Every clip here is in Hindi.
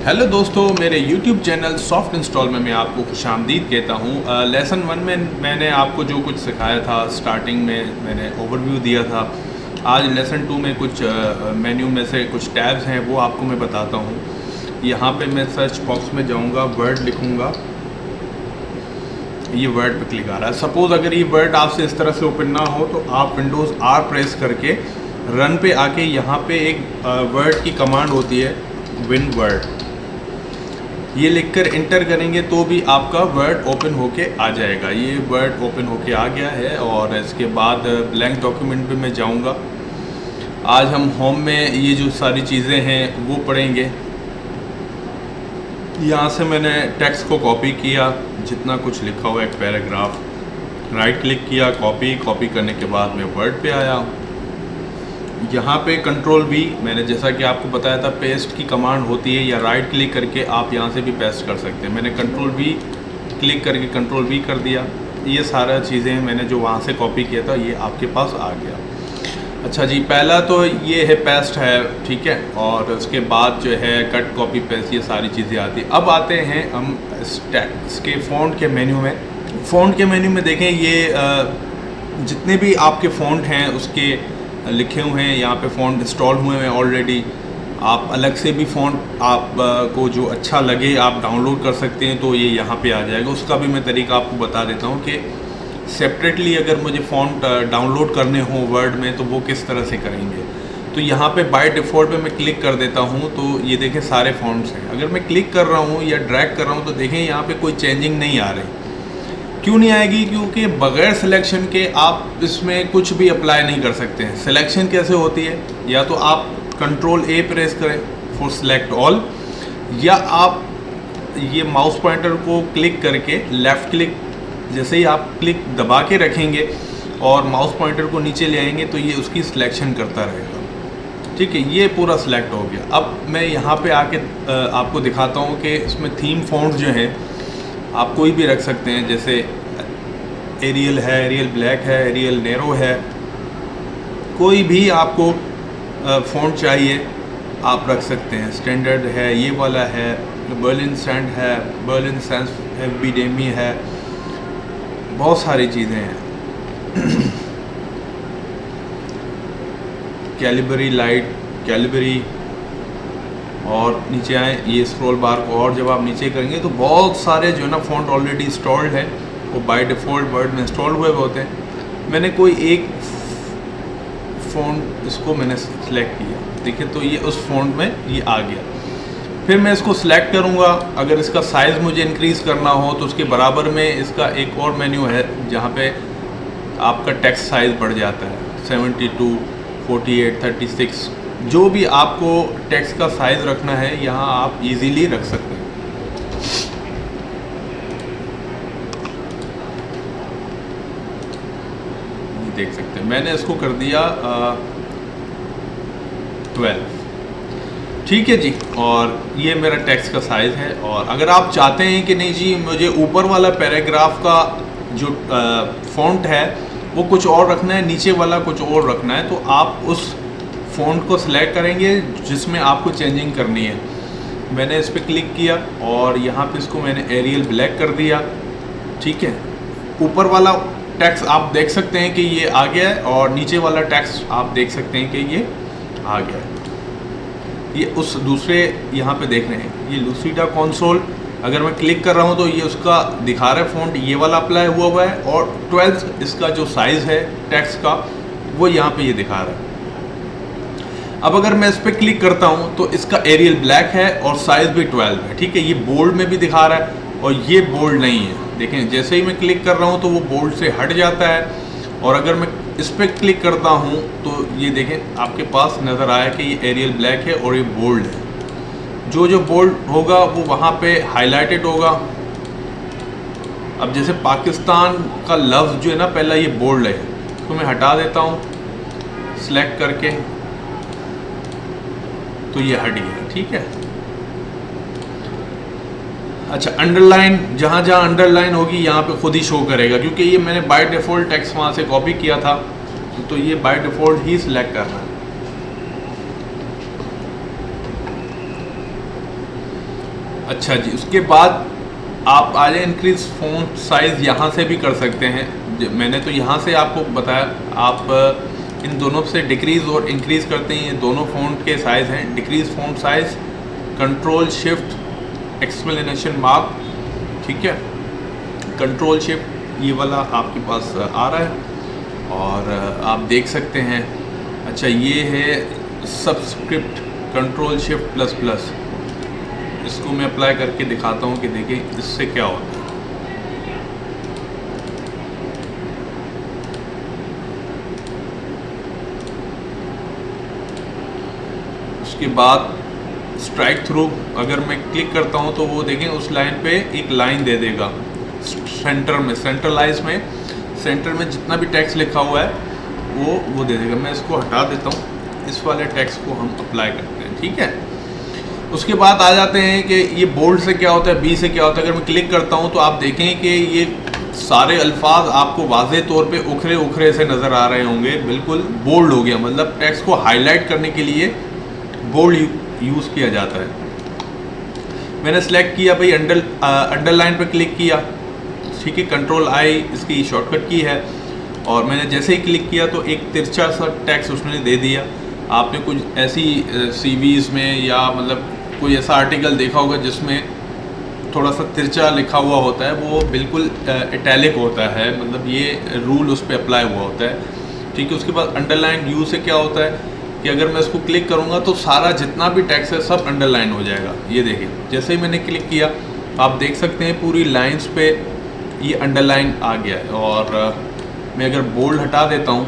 हेलो दोस्तों, मेरे YouTube चैनल सॉफ्ट इंस्टॉल में मैं आपको खुशामदीद कहता हूँ। लेसन 1 में मैंने आपको जो कुछ सिखाया था, स्टार्टिंग में मैंने ओवरव्यू दिया था। आज लेसन 2 में कुछ मेन्यू में से कुछ टैब्स हैं वो आपको मैं बताता हूँ। यहाँ पे मैं सर्च बॉक्स में जाऊँगा, वर्ड लिखूँगा, ये वर्ड पे क्लिक आ रहा है। सपोज़ अगर ये वर्ड आपसे इस तरह से ओपन ना हो तो आप विंडोज़ R प्रेस करके रन पे आके यहाँ पे एक वर्ड की कमांड होती है, विन वर्ड, ये लिखकर इंटर करेंगे तो भी आपका वर्ड ओपन होके आ जाएगा। ये वर्ड ओपन होके आ गया है और इसके बाद ब्लैंक डॉक्यूमेंट पे मैं जाऊंगा। आज हम होम में ये जो सारी चीज़ें हैं वो पढ़ेंगे। यहाँ से मैंने टेक्स्ट को कॉपी किया, जितना कुछ लिखा हुआ एक पैराग्राफ, राइट क्लिक किया, कॉपी करने के बाद मैं वर्ड पे आया। यहाँ पे कंट्रोल V, मैंने जैसा कि आपको बताया था पेस्ट की कमांड होती है, या राइट क्लिक करके आप यहाँ से भी पेस्ट कर सकते हैं। मैंने कंट्रोल V क्लिक करके कंट्रोल V कर दिया। ये सारा चीज़ें मैंने जो वहाँ से कॉपी किया था ये आपके पास आ गया। अच्छा जी, पहला तो ये है पेस्ट है, ठीक है, और उसके बाद जो है कट कॉपी पेस्ट, ये सारी चीज़ें आती हैं। अब आते हैं हम टेक्स्ट के फ़ॉन्ट के मेन्यू में। फ़ॉन्ट के मेन्यू में देखें, ये जितने भी आपके फ़ॉन्ट हैं उसके लिखे हुए हैं, यहाँ पे फ़ॉन्ट इंस्टॉल हुए हैं ऑलरेडी। आप अलग से भी फ़ॉन्ट आप को जो अच्छा लगे आप डाउनलोड कर सकते हैं, तो ये यहाँ पे आ जाएगा। उसका भी मैं तरीका आपको बता देता हूँ कि सेपरेटली अगर मुझे फ़ॉन्ट डाउनलोड करने हो वर्ड में तो वो किस तरह से करेंगे। तो यहाँ पे बाय डिफ़ॉल्ट पे मैं क्लिक कर देता हूँ, तो ये देखें सारे फ़ॉन्ट्स हैं। अगर मैं क्लिक कर रहा हूँ या ड्रैग कर रहा हूँ तो देखें यहाँ पे कोई चेंजिंग नहीं आ रही। क्यों नहीं आएगी? क्योंकि बगैर सिलेक्शन के आप इसमें कुछ भी अप्लाई नहीं कर सकते हैं। सिलेक्शन कैसे होती है? या तो आप कंट्रोल A प्रेस करें फॉर सिलेक्ट ऑल, या आप ये माउस पॉइंटर को क्लिक करके लेफ़्ट क्लिक, जैसे ही आप क्लिक दबा के रखेंगे और माउस पॉइंटर को नीचे ले आएंगे तो ये उसकी सिलेक्शन करता रहेगा। ठीक है, ये पूरा सिलेक्ट हो गया। अब मैं यहाँ पे आके आपको दिखाता हूँ कि इसमें थीम फ़ॉन्ट जो है आप कोई भी रख सकते हैं। जैसे एरियल है, एरियल ब्लैक है, एरियल नैरो है, कोई भी आपको फ़ॉन्ट चाहिए आप रख सकते हैं। स्टैंडर्ड है, ये वाला है, बर्लिन सैंड है, बर्लिन सैंस एफबीडेमी है, बहुत सारी चीज़ें हैं। कैलिबरी लाइट, कैलिबरी, और नीचे आए ये स्क्रॉल बार को, और जब आप नीचे करेंगे तो बहुत सारे जो है ना फ़ॉन्ट ऑलरेडी इंस्टॉल्ड है, वो बाय डिफ़ॉल्ट वर्ड में इंस्टॉल हुए होते हैं। मैंने कोई एक फ़ॉन्ट इसको मैंने सिलेक्ट किया, देखिए तो ये उस फ़ॉन्ट में ये आ गया। फिर मैं इसको सिलेक्ट करूँगा। अगर इसका साइज़ मुझे इंक्रीज़ करना हो तो उसके बराबर में इसका एक और मेन्यू है जहाँ पे आपका टेक्स्ट साइज़ बढ़ जाता है, 72, 48, 36, जो भी आपको टेक्स्ट का साइज़ रखना है यहाँ आप इजीली रख सकते हैं। देख सकते हैं मैंने इसको कर दिया 12, ठीक है जी। और ये मेरा टेक्स्ट का साइज़ है। और अगर आप चाहते हैं कि नहीं जी मुझे ऊपर वाला पैराग्राफ का जो फ़ॉन्ट है वो कुछ और रखना है, नीचे वाला कुछ और रखना है, तो आप उस फ़ॉन्ट को सिलेक्ट करेंगे जिसमें आपको चेंजिंग करनी है। मैंने इस पर क्लिक किया और यहाँ पे इसको मैंने एरियल ब्लैक कर दिया, ठीक है। ऊपर वाला टेक्स्ट आप देख सकते हैं कि ये आ गया है, और नीचे वाला टेक्स्ट आप देख सकते हैं कि ये आ गया है। ये उस दूसरे यहाँ पे देख रहे हैं, ये लूसीडा कंसोल, अगर मैं क्लिक कर रहा हूँ तो ये उसका दिखा रहा है फ़ॉन्ट, ये वाला अप्लाई हुआ है, और 12 इसका जो साइज़ है टेक्स्ट का वो यहाँ पे ये दिखा रहा है। अब अगर मैं इस पर क्लिक करता हूँ तो इसका एरियल ब्लैक है और साइज़ भी 12 है, ठीक है। ये बोल्ड में भी दिखा रहा है और ये बोल्ड नहीं है। देखें जैसे ही मैं क्लिक कर रहा हूँ तो वो बोल्ड से हट जाता है, और अगर मैं इस पर क्लिक करता हूँ तो ये देखें आपके पास नज़र आया कि ये एरियल ब्लैक है और ये बोल्ड है। जो बोल्ड होगा वो वहाँ पे हाईलाइटेड होगा। अब जैसे पाकिस्तान का लफ्ज़ जो है ना पहला ये बोल्ड है, तो मैं हटा देता हूँ सिलेक्ट करके, तो ये हट गया, ठीक है। अच्छा, अंडरलाइन, जहाँ जहाँ अंडरलाइन होगी यहाँ पे खुद ही शो करेगा, क्योंकि ये मैंने बाय डिफ़ॉल्ट टेक्स्ट वहाँ से कॉपी किया था, तो ये बाय डिफ़ॉल्ट ही सिलेक्ट करना है। अच्छा जी, उसके बाद आप आ जाए इंक्रीज फ़ॉन्ट साइज़, यहाँ से भी कर सकते हैं। मैंने तो यहाँ से आपको बताया, आप इन दोनों से डिक्रीज़ और इंक्रीज़ करते हैं। ये दोनों फ़ॉन्ट के साइज़ हैं। Decrease font size, control shift explanation mark, ठीक है, कंट्रोल शिफ्ट ये वाला आपके पास आ रहा है और आप देख सकते हैं। अच्छा, ये है subscript control shift plus plus, इसको मैं अप्लाई करके दिखाता हूँ कि देखिए इससे क्या होता है। उसके बाद स्ट्राइक थ्रू अगर मैं क्लिक करता हूँ तो वो देखें उस लाइन पे एक लाइन दे देगा सेंटर में, सेंट्रलाइज में, सेंटर में जितना भी टेक्स्ट लिखा हुआ है वो दे देगा। मैं इसको हटा देता हूँ, इस वाले टेक्स्ट को हम अप्लाई करते हैं, ठीक है। उसके बाद आ जाते हैं कि ये बोल्ड से क्या होता है, बी से क्या होता है। अगर मैं क्लिक करता हूँ तो आप देखें कि ये सारे अल्फाज आपको वाज़े तौर पे उखरे उखरे से नज़र आ रहे होंगे, बिल्कुल बोल्ड हो गया। मतलब टेक्स्ट को हाईलाइट करने के लिए बोल्ड यूज़ किया जाता है। मैंने सेलेक्ट किया भाई, अंडरलाइन पर क्लिक किया, ठीक है, कंट्रोल आई इसकी शॉर्टकट की है, और मैंने जैसे ही क्लिक किया तो एक तिरछा सा टेक्स्ट उसने दे दिया। आपने कुछ ऐसी सीवीज़ में या मतलब कोई ऐसा आर्टिकल देखा होगा जिसमें थोड़ा सा तिरछा लिखा हुआ होता है, वो बिल्कुल इटैलिक होता है, मतलब ये रूल उस पर अप्लाई हुआ होता है, ठीक है। उसके बाद अंडरलाइन यू से क्या होता है कि अगर मैं इसको क्लिक करूँगा तो सारा जितना भी टेक्स्ट है सब अंडरलाइन हो जाएगा। ये देखिए, जैसे ही मैंने क्लिक किया आप देख सकते हैं पूरी लाइन्स पे ये अंडरलाइन आ गया है। और मैं अगर बोल्ड हटा देता हूँ,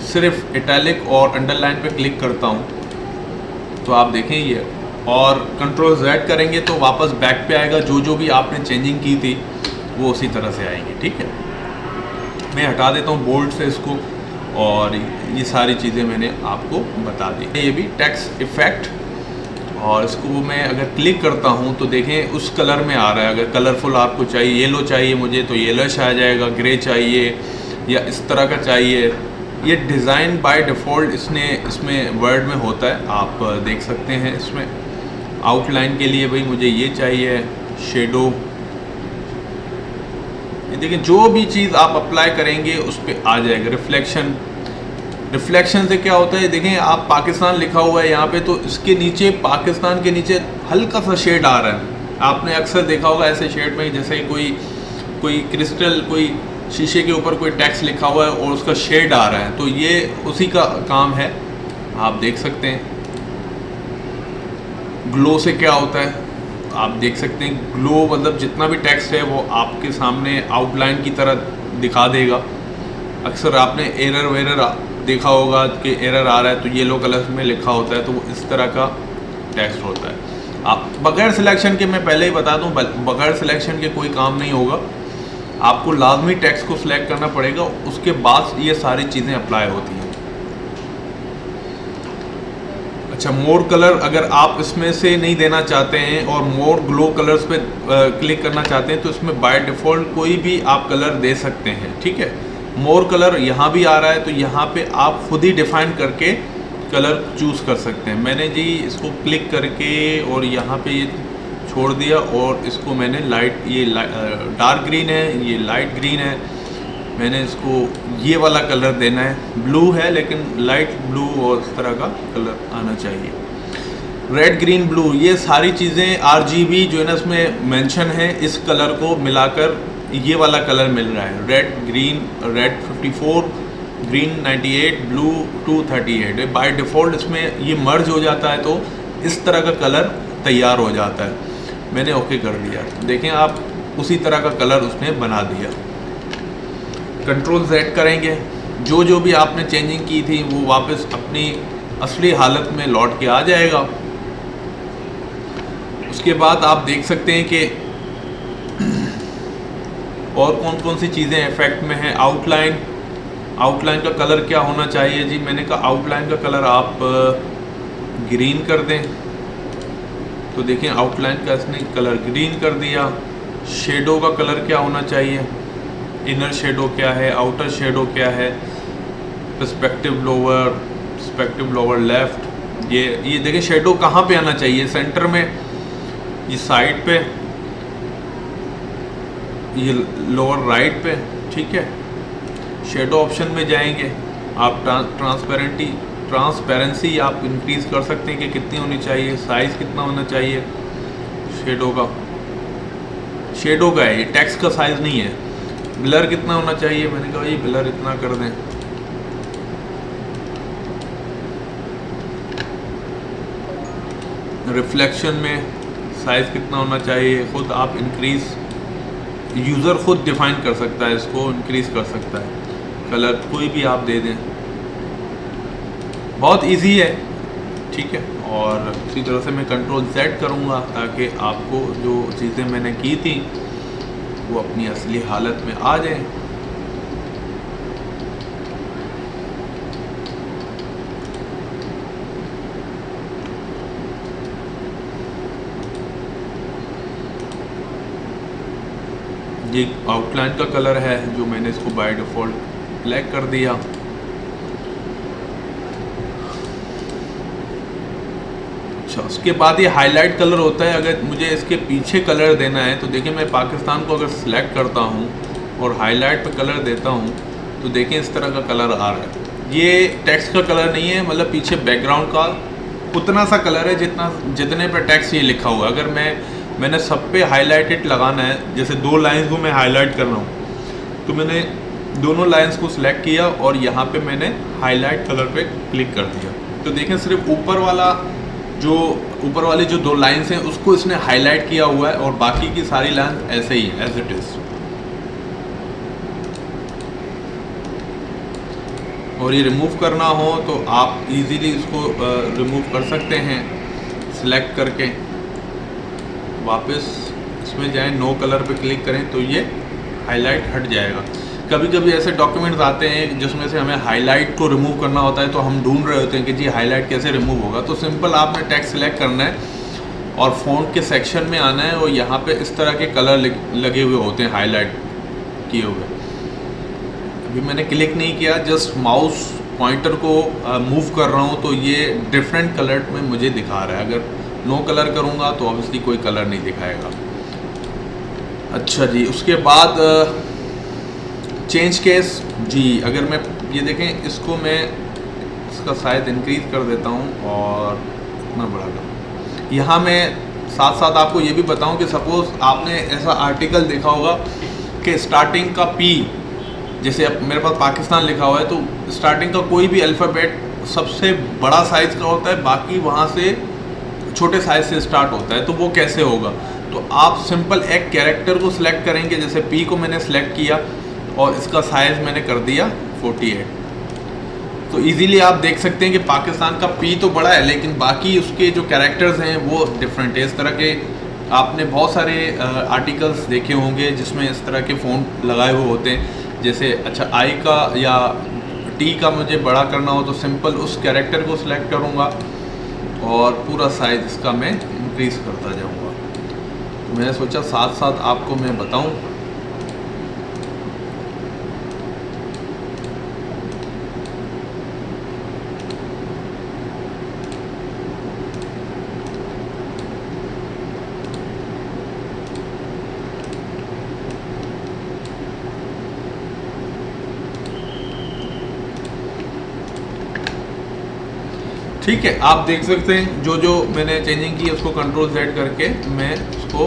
सिर्फ इटैलिक और अंडरलाइन पे क्लिक करता हूँ तो आप देखें ये, और कंट्रोल Z करेंगे तो वापस बैक पे आएगा। जो भी आपने चेंजिंग की थी वो उसी तरह से आएंगे, ठीक है। मैं हटा देता हूँ बोल्ड से इसको, और ये सारी चीज़ें मैंने आपको बता दी। ये भी टेक्स्ट इफ़ेक्ट, और इसको मैं अगर क्लिक करता हूँ तो देखें उस कलर में आ रहा है। अगर कलरफुल आपको चाहिए, येलो चाहिए मुझे तो येलोश आ जाएगा, ग्रे चाहिए या इस तरह का चाहिए। ये डिज़ाइन बाय डिफ़ॉल्ट इसमें वर्ड में होता है, आप देख सकते हैं। इसमें आउटलाइन के लिए भाई मुझे ये चाहिए, शेडो, ये देखिए जो भी चीज़ आप अप्लाई करेंगे उस पर आ जाएगा। रिफ्लेक्शन से क्या होता है, देखें आप पाकिस्तान लिखा हुआ है यहाँ पे, तो इसके नीचे पाकिस्तान के नीचे हल्का सा शेड आ रहा है। आपने अक्सर देखा होगा ऐसे शेड में, जैसे कोई क्रिस्टल, कोई शीशे के ऊपर कोई टेक्स्ट लिखा हुआ है और उसका शेड आ रहा है, तो ये उसी का काम है, आप देख सकते हैं। ग्लो से क्या होता है आप देख सकते हैं, ग्लो मतलब जितना भी टेक्स्ट है वो आपके सामने आउटलाइन की तरह दिखा देगा। अक्सर आपने एरर वेरर देखा होगा कि एरर आ रहा है तो येलो कलर में लिखा होता है, तो वो इस तरह का टेक्स्ट होता है। आप बगैर सिलेक्शन के, मैं पहले ही बता दूं, बगैर सिलेक्शन के कोई काम नहीं होगा, आपको लाजमी टेक्स्ट को सिलेक्ट करना पड़ेगा, उसके बाद ये सारी चीज़ें अप्लाई होती हैं। अच्छा, मोर कलर अगर आप इसमें से नहीं देना चाहते हैं और मोर ग्लो कलर्स पे क्लिक करना चाहते हैं तो इसमें बाय डिफ़ॉल्ट कोई भी आप कलर दे सकते हैं, ठीक है। मोर कलर यहाँ भी आ रहा है तो यहाँ पे आप खुद ही डिफ़ाइन करके कलर चूज़ कर सकते हैं। मैंने जी इसको क्लिक करके और यहाँ पे ये छोड़ दिया, और इसको मैंने डार्क ग्रीन है, ये लाइट ग्रीन है, मैंने इसको ये वाला कलर देना है। ब्लू है लेकिन लाइट ब्लू और इस तरह का कलर आना चाहिए। रेड ग्रीन ब्लू, ये सारी चीज़ें RGB जो है ना इसमें मेंशन है, इस कलर को मिलाकर ये वाला कलर मिल रहा है। Red green, red 54, green 98, blue 238। By default इसमें ये मर्ज हो जाता है तो इस तरह का कलर तैयार हो जाता है। मैंने ओके कर दिया, देखें आप उसी तरह का कलर उसने बना दिया। कंट्रोल Z करेंगे, जो भी आपने चेंजिंग की थी वो वापस अपनी असली हालत में लौट के आ जाएगा। उसके बाद आप देख सकते हैं कि और कौन कौन सी चीज़ें इफेक्ट में हैं। आउटलाइन का कलर क्या होना चाहिए जी, मैंने कहा आउटलाइन का कलर आप ग्रीन कर दें, तो देखें आउटलाइन का इसने कलर ग्रीन कर दिया। शेडो का कलर क्या होना चाहिए, इनर शेडो क्या है, आउटर शेडो क्या है, पर्सपेक्टिव लोअर लेफ्ट, ये देखें शेडो कहाँ पे आना चाहिए, सेंटर में ये साइड पे, ये लोअर राइट पे, ठीक है। शेडो ऑप्शन में जाएंगे, आप ट्रांसपेरेंसी आप इंक्रीज कर सकते हैं कि कितनी होनी चाहिए, साइज़ कितना होना चाहिए शेडो का है, ये टेक्स्ट का साइज़ नहीं है। ब्लर कितना होना चाहिए, मैंने कहा ये ब्लर इतना कर दें। रिफ्लेक्शन में साइज़ कितना होना चाहिए, खुद आप इंक्रीज, यूज़र खुद डिफाइन कर सकता है, इसको इंक्रीज कर सकता है। कलर कोई भी आप दे दें, बहुत इजी है, ठीक है। और इसी तरह से मैं कंट्रोल Z करूँगा ताकि आपको जो चीज़ें मैंने की थी वो अपनी असली हालत में आ जाए। ये आउटलाइन का कलर है जो मैंने इसको बाय डिफ़ॉल्ट ब्लैक कर दिया। अच्छा, उसके बाद ये हाईलाइट कलर होता है। अगर मुझे इसके पीछे कलर देना है तो देखिए मैं पाकिस्तान को अगर सिलेक्ट करता हूँ और हाईलाइट पे कलर देता हूँ तो देखें इस तरह का कलर आ रहा है। ये टेक्स्ट का कलर नहीं है, मतलब पीछे बैकग्राउंड का उतना सा कलर है जितने पे टेक्स्ट ये लिखा हुआ है। अगर मैंने सब पे हाईलाइटेड लगाना है, जैसे 2 लाइंस को मैं हाईलाइट कर रहा हूँ तो मैंने दोनों लाइंस को सिलेक्ट किया और यहाँ पे मैंने हाईलाइट कलर पे क्लिक कर दिया। तो देखें सिर्फ ऊपर वाली जो 2 लाइंस हैं उसको इसने हाईलाइट किया हुआ है और बाकी की सारी लाइंस ऐसे ही है एज इट इज़। और ये रिमूव करना हो तो आप इजीली इसको रिमूव कर सकते हैं सिलेक्ट करके। वापस इसमें जाएं, नो कलर पे क्लिक करें तो ये हाईलाइट हट जाएगा। कभी कभी ऐसे डॉक्यूमेंट्स आते हैं जिसमें से हमें हाईलाइट को रिमूव करना होता है तो हम ढूंढ रहे होते हैं कि जी हाईलाइट कैसे रिमूव होगा। तो सिंपल आपने टेक्स्ट सिलेक्ट करना है और फ़ॉन्ट के सेक्शन में आना है और यहाँ पे इस तरह के कलर लगे हुए होते हैं हाईलाइट किए हुए। अभी मैंने क्लिक नहीं किया, जस्ट माउस पॉइंटर को मूव कर रहा हूँ तो ये डिफरेंट कलर में मुझे दिखा रहा है। अगर नो कलर करूँगा तो ऑब्वियसली कोई कलर नहीं दिखाएगा। अच्छा जी, उसके बाद चेंज केस जी, अगर मैं ये देखें इसको मैं इसका साइज इंक्रीज कर देता हूँ और इतना बड़ा कर। यहाँ मैं साथ साथ आपको ये भी बताऊँ कि सपोज़ आपने ऐसा आर्टिकल देखा होगा कि स्टार्टिंग का P, जैसे अब मेरे पास पाकिस्तान लिखा हुआ है तो स्टार्टिंग का कोई भी अल्फ़ाबेट सबसे बड़ा साइज़ का होता है, बाकी वहाँ से छोटे साइज़ से स्टार्ट होता है। तो वो कैसे होगा, तो आप सिंपल एक कैरेक्टर को सिलेक्ट करेंगे। जैसे P को मैंने सिलेक्ट किया और इसका साइज़ मैंने कर दिया 48। तो इजीली आप देख सकते हैं कि पाकिस्तान का P तो बड़ा है लेकिन बाकी उसके जो कैरेक्टर्स हैं वो डिफरेंट है। इस तरह के आपने बहुत सारे आर्टिकल्स देखे होंगे जिसमें इस तरह के फ़ॉन्ट लगाए हुए होते हैं। जैसे अच्छा I का या T का मुझे बड़ा करना हो तो सिंपल उस कैरेक्टर को सिलेक्ट करूँगा और पूरा साइज़ इसका मैं इंक्रीज़ करता जाऊँगा। तो मैंने सोचा साथ साथ आपको मैं बताऊँ। ठीक है, आप देख सकते हैं जो मैंने चेंजिंग की उसको कंट्रोल Z करके मैं उसको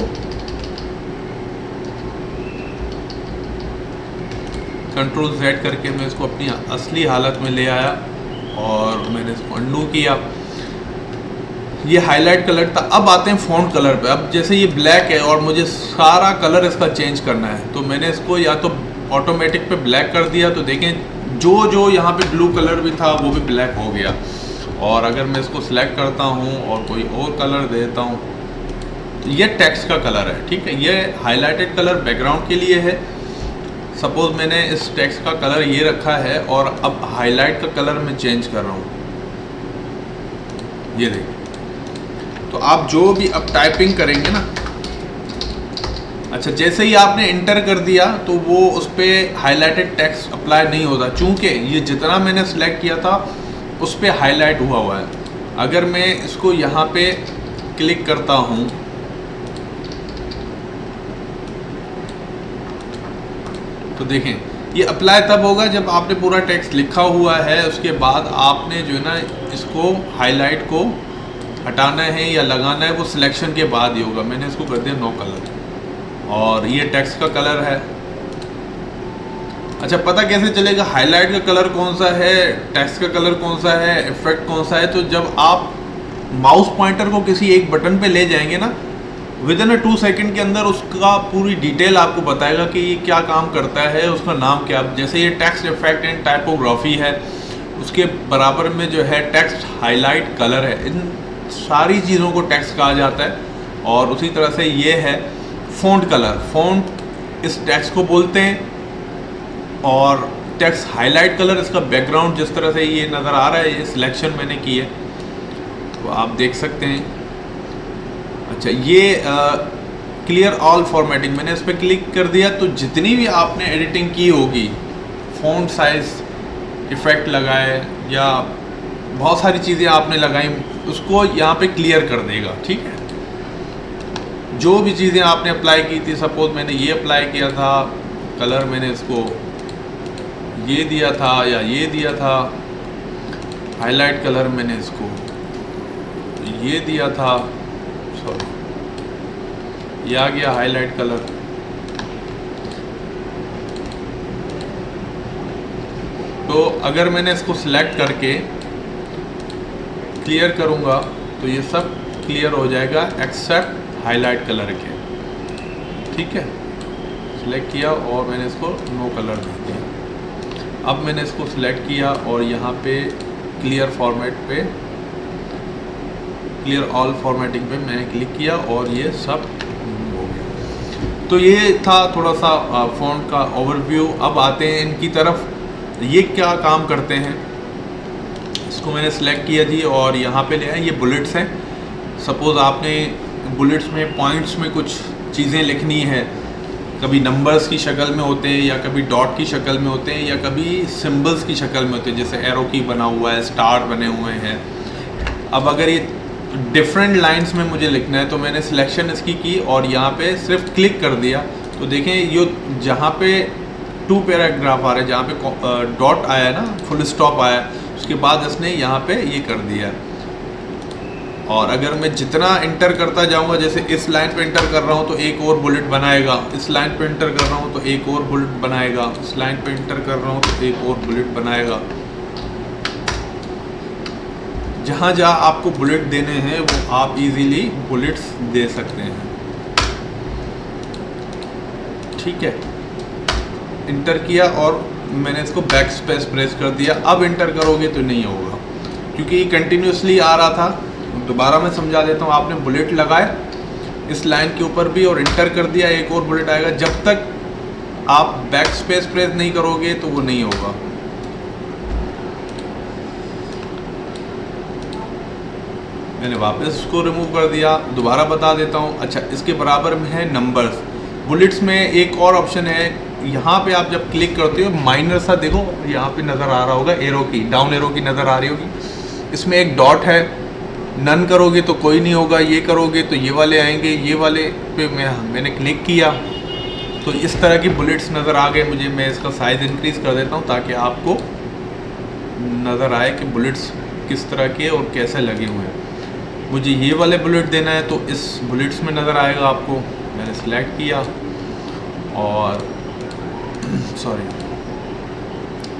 कंट्रोल Z करके मैं इसको अपनी असली हालत में ले आया और मैंने इसको अंडू किया। ये हाईलाइट कलर था। अब आते हैं फ़ॉन्ट कलर पे। अब जैसे ये ब्लैक है और मुझे सारा कलर इसका चेंज करना है तो मैंने इसको या तो ऑटोमेटिक पे ब्लैक कर दिया। तो देखें जो यहाँ पे ब्लू कलर भी था वो भी ब्लैक हो गया। और अगर मैं इसको सिलेक्ट करता हूँ और कोई और कलर देता हूँ तो ये टेक्स्ट का कलर है, ठीक है। ये हाईलाइटेड कलर बैकग्राउंड के लिए है। सपोज़ मैंने इस टेक्स्ट का कलर ये रखा है और अब हाईलाइट का कलर मैं चेंज कर रहा हूँ, ये देखिए। तो आप जो भी अब टाइपिंग करेंगे ना, अच्छा जैसे ही आपने इंटर कर दिया तो वो उस पर हाईलाइटेड टेक्स्ट अप्लाई नहीं होता, चूँकि ये जितना मैंने सेलेक्ट किया था उस पर हाईलाइट हुआ है। अगर मैं इसको यहाँ पे क्लिक करता हूँ तो देखें ये अप्लाई तब होगा जब आपने पूरा टेक्स्ट लिखा हुआ है, उसके बाद आपने जो है ना इसको हाईलाइट को हटाना है या लगाना है, वो सिलेक्शन के बाद ही होगा। मैंने इसको कर दिया नो कलर और ये टेक्स्ट का कलर है। अच्छा, पता कैसे चलेगा हाईलाइट का कलर कौन सा है, टेक्स्ट का कलर कौन सा है, इफेक्ट कौन सा है? तो जब आप माउस पॉइंटर को किसी एक बटन पे ले जाएंगे ना, विद इन 2 सेकंड के अंदर उसका पूरी डिटेल आपको बताएगा कि ये क्या काम करता है, उसका नाम क्या। जैसे ये टेक्स्ट इफेक्ट एंड टाइपोग्राफी है, उसके बराबर में जो है टेक्स्ट हाईलाइट कलर है। इन सारी चीज़ों को टेक्स्ट कहा जाता है। और उसी तरह से ये है फ़ॉन्ट कलर, फ़ॉन्ट इस टेक्स्ट को बोलते हैं। और टेक्स्ट हाईलाइट कलर, इसका बैकग्राउंड जिस तरह से ये नज़र आ रहा है, ये सिलेक्शन मैंने की है तो आप देख सकते हैं। अच्छा, ये क्लियर ऑल फॉर्मेटिंग, मैंने इस पर क्लिक कर दिया तो जितनी भी आपने एडिटिंग की होगी, फ़ॉन्ट साइज़ इफ़ेक्ट लगाए या बहुत सारी चीज़ें आपने लगाई, उसको यहाँ पे क्लियर कर देगा। ठीक है, जो भी चीज़ें आपने अप्लाई की थी, सपोज मैंने ये अप्लाई किया था कलर, मैंने इसको ये दिया था या ये दिया था, हाईलाइट कलर मैंने इसको ये दिया था, सॉरी ये आ गया हाईलाइट कलर। तो अगर मैंने इसको सिलेक्ट करके क्लियर करूँगा तो ये सब क्लियर हो जाएगा एक्सेप्ट हाईलाइट कलर के। ठीक है, सिलेक्ट किया और मैंने इसको नो कलर दे दिया। अब मैंने इसको सिलेक्ट किया और यहाँ पे क्लियर फॉर्मेट पे, क्लियर ऑल फॉर्मेटिंग पे मैंने क्लिक किया और ये सब हो गया। तो ये था थोड़ा सा फ़ॉन्ट का ओवरव्यू। अब आते हैं इनकी तरफ, ये क्या काम करते हैं। इसको मैंने सिलेक्ट किया जी और यहाँ पे ले आए, ये बुलेट्स हैं। सपोज़ आपने बुलेट्स में पॉइंट्स में कुछ चीज़ें लिखनी है, कभी नंबर्स की शक्ल में होते हैं या कभी डॉट की शक्ल में होते हैं या कभी सिंबल्स की शक्ल में होते हैं, जैसे एरो की बना हुआ है, स्टार बने हुए हैं। अब अगर ये डिफरेंट लाइंस में मुझे लिखना है तो मैंने सिलेक्शन इसकी की और यहाँ पे सिर्फ क्लिक कर दिया तो देखें ये जहाँ पे 2 पैराग्राफ आ रहे हैं, जहाँ पे डॉट आया ना, फुल स्टॉप आया, उसके बाद इसने यहाँ पे ये कर दिया। और अगर मैं जितना इंटर करता जाऊंगा, जैसे इस लाइन पे इंटर कर रहा हूँ तो एक और बुलेट बनाएगा, इस लाइन पे इंटर कर रहा हूँ तो एक और बुलेट बनाएगा, इस लाइन पे इंटर कर रहा हूँ तो एक और बुलेट बनाएगा। जहाँ जहाँ आपको बुलेट देने हैं वो आप इजीली बुलेट्स दे सकते हैं। ठीक है, इंटर किया और मैंने इसको बैक स्पेस प्रेस कर दिया। अब इंटर करोगे तो नहीं होगा क्योंकि ये कंटिन्यूसली आ रहा था। दोबारा मैं समझा देता हूँ, आपने बुलेट लगाए इस लाइन के ऊपर भी और इंटर कर दिया, एक और बुलेट आएगा। जब तक आप बैक स्पेस प्रेस नहीं करोगे तो वो नहीं होगा। मैंने वापस उसको रिमूव कर दिया, दोबारा बता देता हूँ। अच्छा, इसके बराबर में है नंबर्स। बुलेट्स में एक और ऑप्शन है, यहाँ पे आप जब क्लिक करते हो माइनर सा, देखो यहाँ पे नज़र आ रहा होगा एरो की, डाउन एरो की नज़र आ रही होगी, इसमें एक डॉट है। नन करोगे तो कोई नहीं होगा, ये करोगे तो ये वाले आएंगे। ये वाले पे मैंने क्लिक किया तो इस तरह की बुलेट्स नज़र आ गए मुझे। मैं इसका साइज़ इंक्रीज़ कर देता हूँ ताकि आपको नज़र आए कि बुलेट्स किस तरह के और कैसे लगे हुए हैं। मुझे ये वाले बुलेट देना है तो इस बुलेट्स में नज़र आएगा आपको। मैंने सेलेक्ट किया और सॉरी,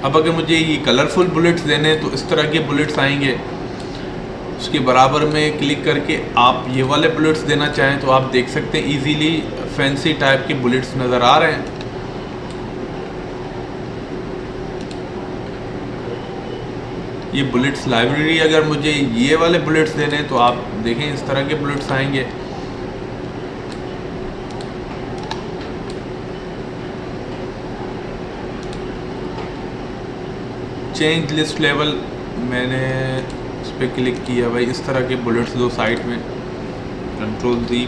अब अगर मुझे ये कलरफुल बुलेट्स देने हैं तो इस तरह के बुलेट्स आएंगे। उसके बराबर में क्लिक करके आप ये वाले बुलेट्स देना चाहें तो आप देख सकते हैं इजीली फैंसी टाइप के बुलेट्स नज़र आ रहे हैं। ये बुलेट्स लाइब्रेरी, अगर मुझे ये वाले बुलेट्स देने हैं तो आप देखें इस तरह के बुलेट्स आएंगे। चेंज लिस्ट लेवल, मैंने इस पर क्लिक किया भाई, इस तरह के बुलेट्स दो साइड में, Ctrl+Z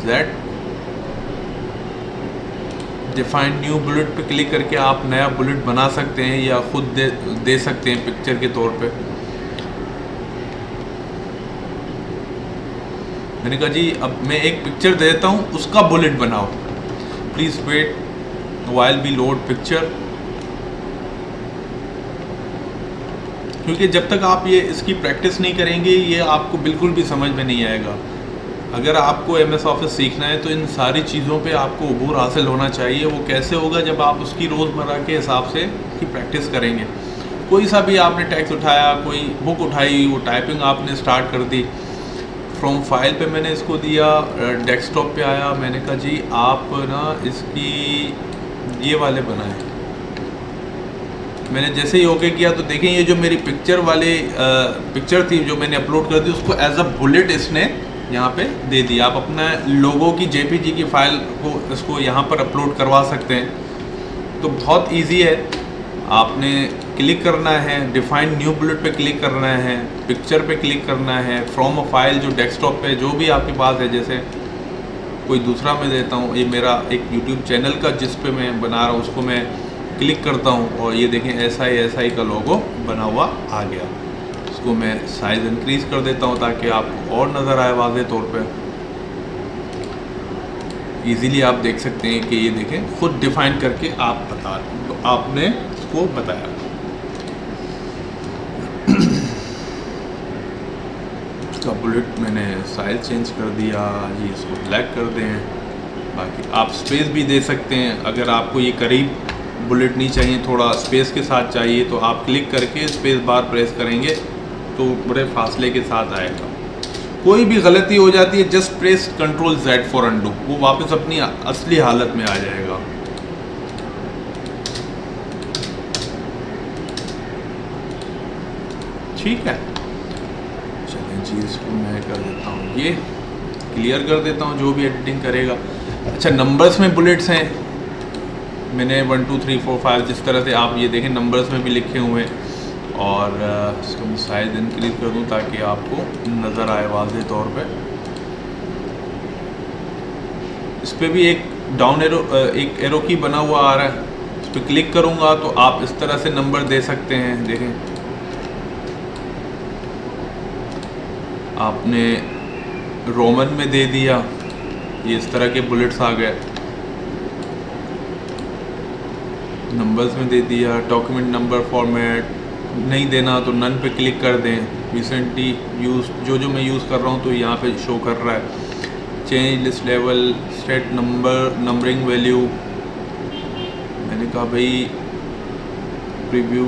Z define new bullet पे क्लिक करके आप नया बुलेट बना सकते हैं या खुद दे सकते हैं पिक्चर के तौर पे। मैंने कहा जी अब मैं एक पिक्चर दे देता हूँ, उसका बुलेट बनाओ, please wait. while we load picture, क्योंकि जब तक आप ये इसकी प्रैक्टिस नहीं करेंगे ये आपको बिल्कुल भी समझ में नहीं आएगा। अगर आपको MS ऑफिस सीखना है तो इन सारी चीज़ों पे आपको अबूर हासिल होना चाहिए। वो कैसे होगा? जब आप उसकी रोज़मर्रा के हिसाब से की प्रैक्टिस करेंगे। कोई सा भी आपने टेक्स्ट उठाया, कोई बुक उठाई, वो टाइपिंग आपने स्टार्ट कर दी, फ्रॉम फाइल पे मैंने इसको दिया, डेस्कटॉप पे आया, मैंने कहा जी आप ना इसकी ये वाले बनाएं। मैंने जैसे ही ओके किया तो देखें ये जो मेरी पिक्चर वाले पिक्चर थी जो मैंने अपलोड कर दी, उसको एज अ बुलेट इसने यहाँ पे दे दिया। आप अपना लोगो की JPG की फ़ाइल को इसको यहाँ पर अपलोड करवा सकते हैं। तो बहुत इजी है। आपने क्लिक करना है, डिफाइन न्यू बुलेट पे क्लिक करना है, पिक्चर पे क्लिक करना है, फ्रॉम अ फाइल जो डेस्कटॉप पे जो भी आपके पास है, जैसे कोई दूसरा मैं देता हूँ, ये मेरा एक यूट्यूब चैनल का जिस पे मैं बना रहा हूँ उसको मैं क्लिक करता हूँ और ये देखें SI का लोगो बना हुआ आ गया। इसको मैं साइज़ इंक्रीज़ कर देता हूँ ताकि आपको और नज़र आए वाज़े तौर पे। इजीली आप देख सकते हैं कि ये देखें खुद डिफ़ाइन करके आप बता तो आपने इसको बताया। इसका बुलेट मैंने साइज चेंज कर दिया, ये इसको ब्लैक कर दें। बाकी आप स्पेस भी दे सकते हैं। अगर आपको ये करीब बुलेट नहीं चाहिए, थोड़ा स्पेस के साथ चाहिए, तो आप क्लिक करके स्पेस बार प्रेस करेंगे तो बड़े फासले के साथ आएगा। कोई भी गलती हो जाती है just press Ctrl+Z for undo, वो वापस अपनी असली हालत में आ जाएगा। ठीक है, चलें जी, इसको मैं कर देता हूँ, ये क्लियर कर देता हूँ जो भी एडिटिंग करेगा। अच्छा, नंबर्स में बुलेट्स हैं, मैंने 1 2 3 4 5 जिस तरह से आप ये देखें नंबर्स में भी लिखे हुए हैं। और इसको मैं साइज इंक्रीज कर दूँ ताकि आपको नज़र आए वाज़े तौर पे। इस पर भी एक डाउन एरो, एक एरो की बना हुआ आ रहा है, इस पर क्लिक करूँगा तो आप इस तरह से नंबर दे सकते हैं। देखें आपने रोमन में दे दिया, ये इस तरह के बुलेट्स आ गए। नंबर्स में दे दिया, डॉक्यूमेंट नंबर फॉर्मेट नहीं देना तो नन पे क्लिक कर दें। रिसेंटली यूज़ जो मैं यूज़ कर रहा हूँ तो यहाँ पे शो कर रहा है। Change list level, set number, numbering value, मैंने कहा भाई प्रीव्यू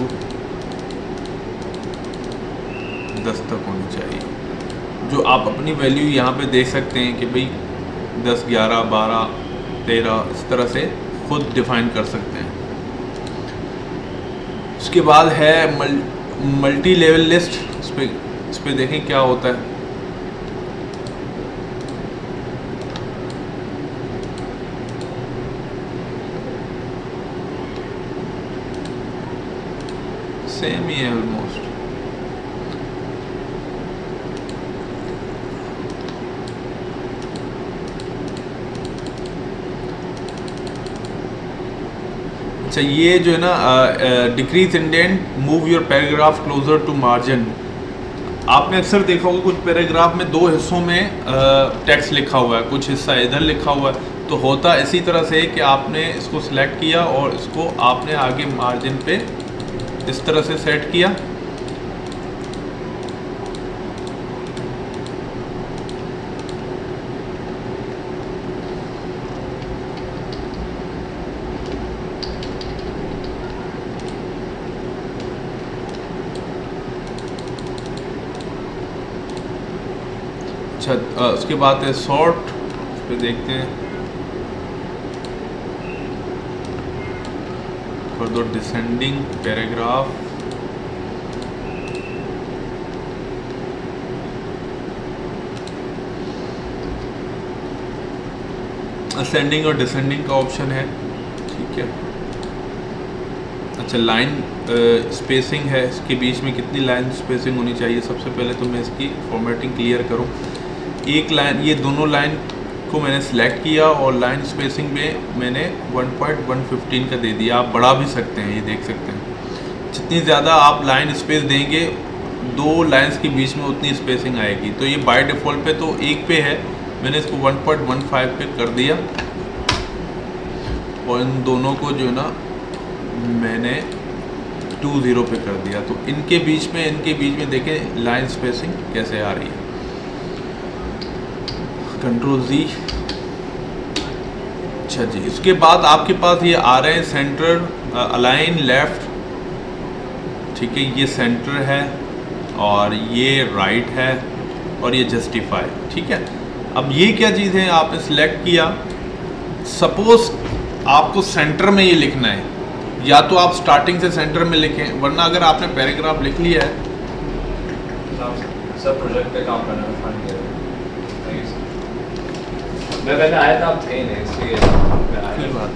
10 तक होनी चाहिए। जो आप अपनी वैल्यू यहाँ पे देख सकते हैं कि भाई 10, 11, 12, 13 इस तरह से खुद डिफ़ाइन कर सकते हैं। उसके बाद है मल्टी लेवल लिस्ट, इस पे देखें क्या होता है। सेम ही है ऑलमोस्ट। अच्छा, ये जो है ना decrease indent, move your paragraph closer to margin. आपने अक्सर देखा होगा कुछ पैराग्राफ में 2 हिस्सों में टेक्स्ट लिखा हुआ है, कुछ हिस्सा इधर लिखा हुआ है। तो होता इसी तरह से कि आपने इसको सिलेक्ट किया और इसको आपने आगे मार्जिन पे इस तरह से सेट किया। अच्छा, उसके बाद है सॉर्ट, इस पे देखते हैं। फर्दर डिसेंडिंग पैराग्राफ, असेंडिंग और डिसेंडिंग का ऑप्शन है। ठीक है। अच्छा, लाइन स्पेसिंग है, इसके बीच में कितनी लाइन स्पेसिंग होनी चाहिए। सबसे पहले तो मैं इसकी फॉर्मेटिंग क्लियर करूं। एक लाइन, ये दोनों लाइन को मैंने सिलेक्ट किया और लाइन स्पेसिंग में मैंने 1.115 का दे दिया। आप बढ़ा भी सकते हैं, ये देख सकते हैं। जितनी ज़्यादा आप लाइन स्पेस देंगे 2 लाइन्स के बीच में उतनी स्पेसिंग आएगी। तो ये बाय डिफ़ॉल्ट पे तो 1 पे है, मैंने इसको 1.15 पे कर दिया। और इन दोनों को जो है ना मैंने 2-0 पे कर दिया। तो इनके बीच में देखें लाइन स्पेसिंग कैसे आ रही है। Control Z। अच्छा जी, इसके बाद आपके पास ये आ रहे हैं सेंटर, अलाइन लेफ्ट, ठीक है, ये सेंटर है और ये राइट है और ये जस्टिफाई, ठीक है। अब ये क्या चीज़ है, आपने सिलेक्ट किया, सपोज आपको सेंटर में ये लिखना है, या तो आप स्टार्टिंग से सेंटर में लिखें, वरना अगर आपने पैराग्राफ लिख लिया है। सब प्रोजेक्ट पे काम करना फन किया मैं पहले आया था, आप थे नहीं इसलिए मैं आया। बात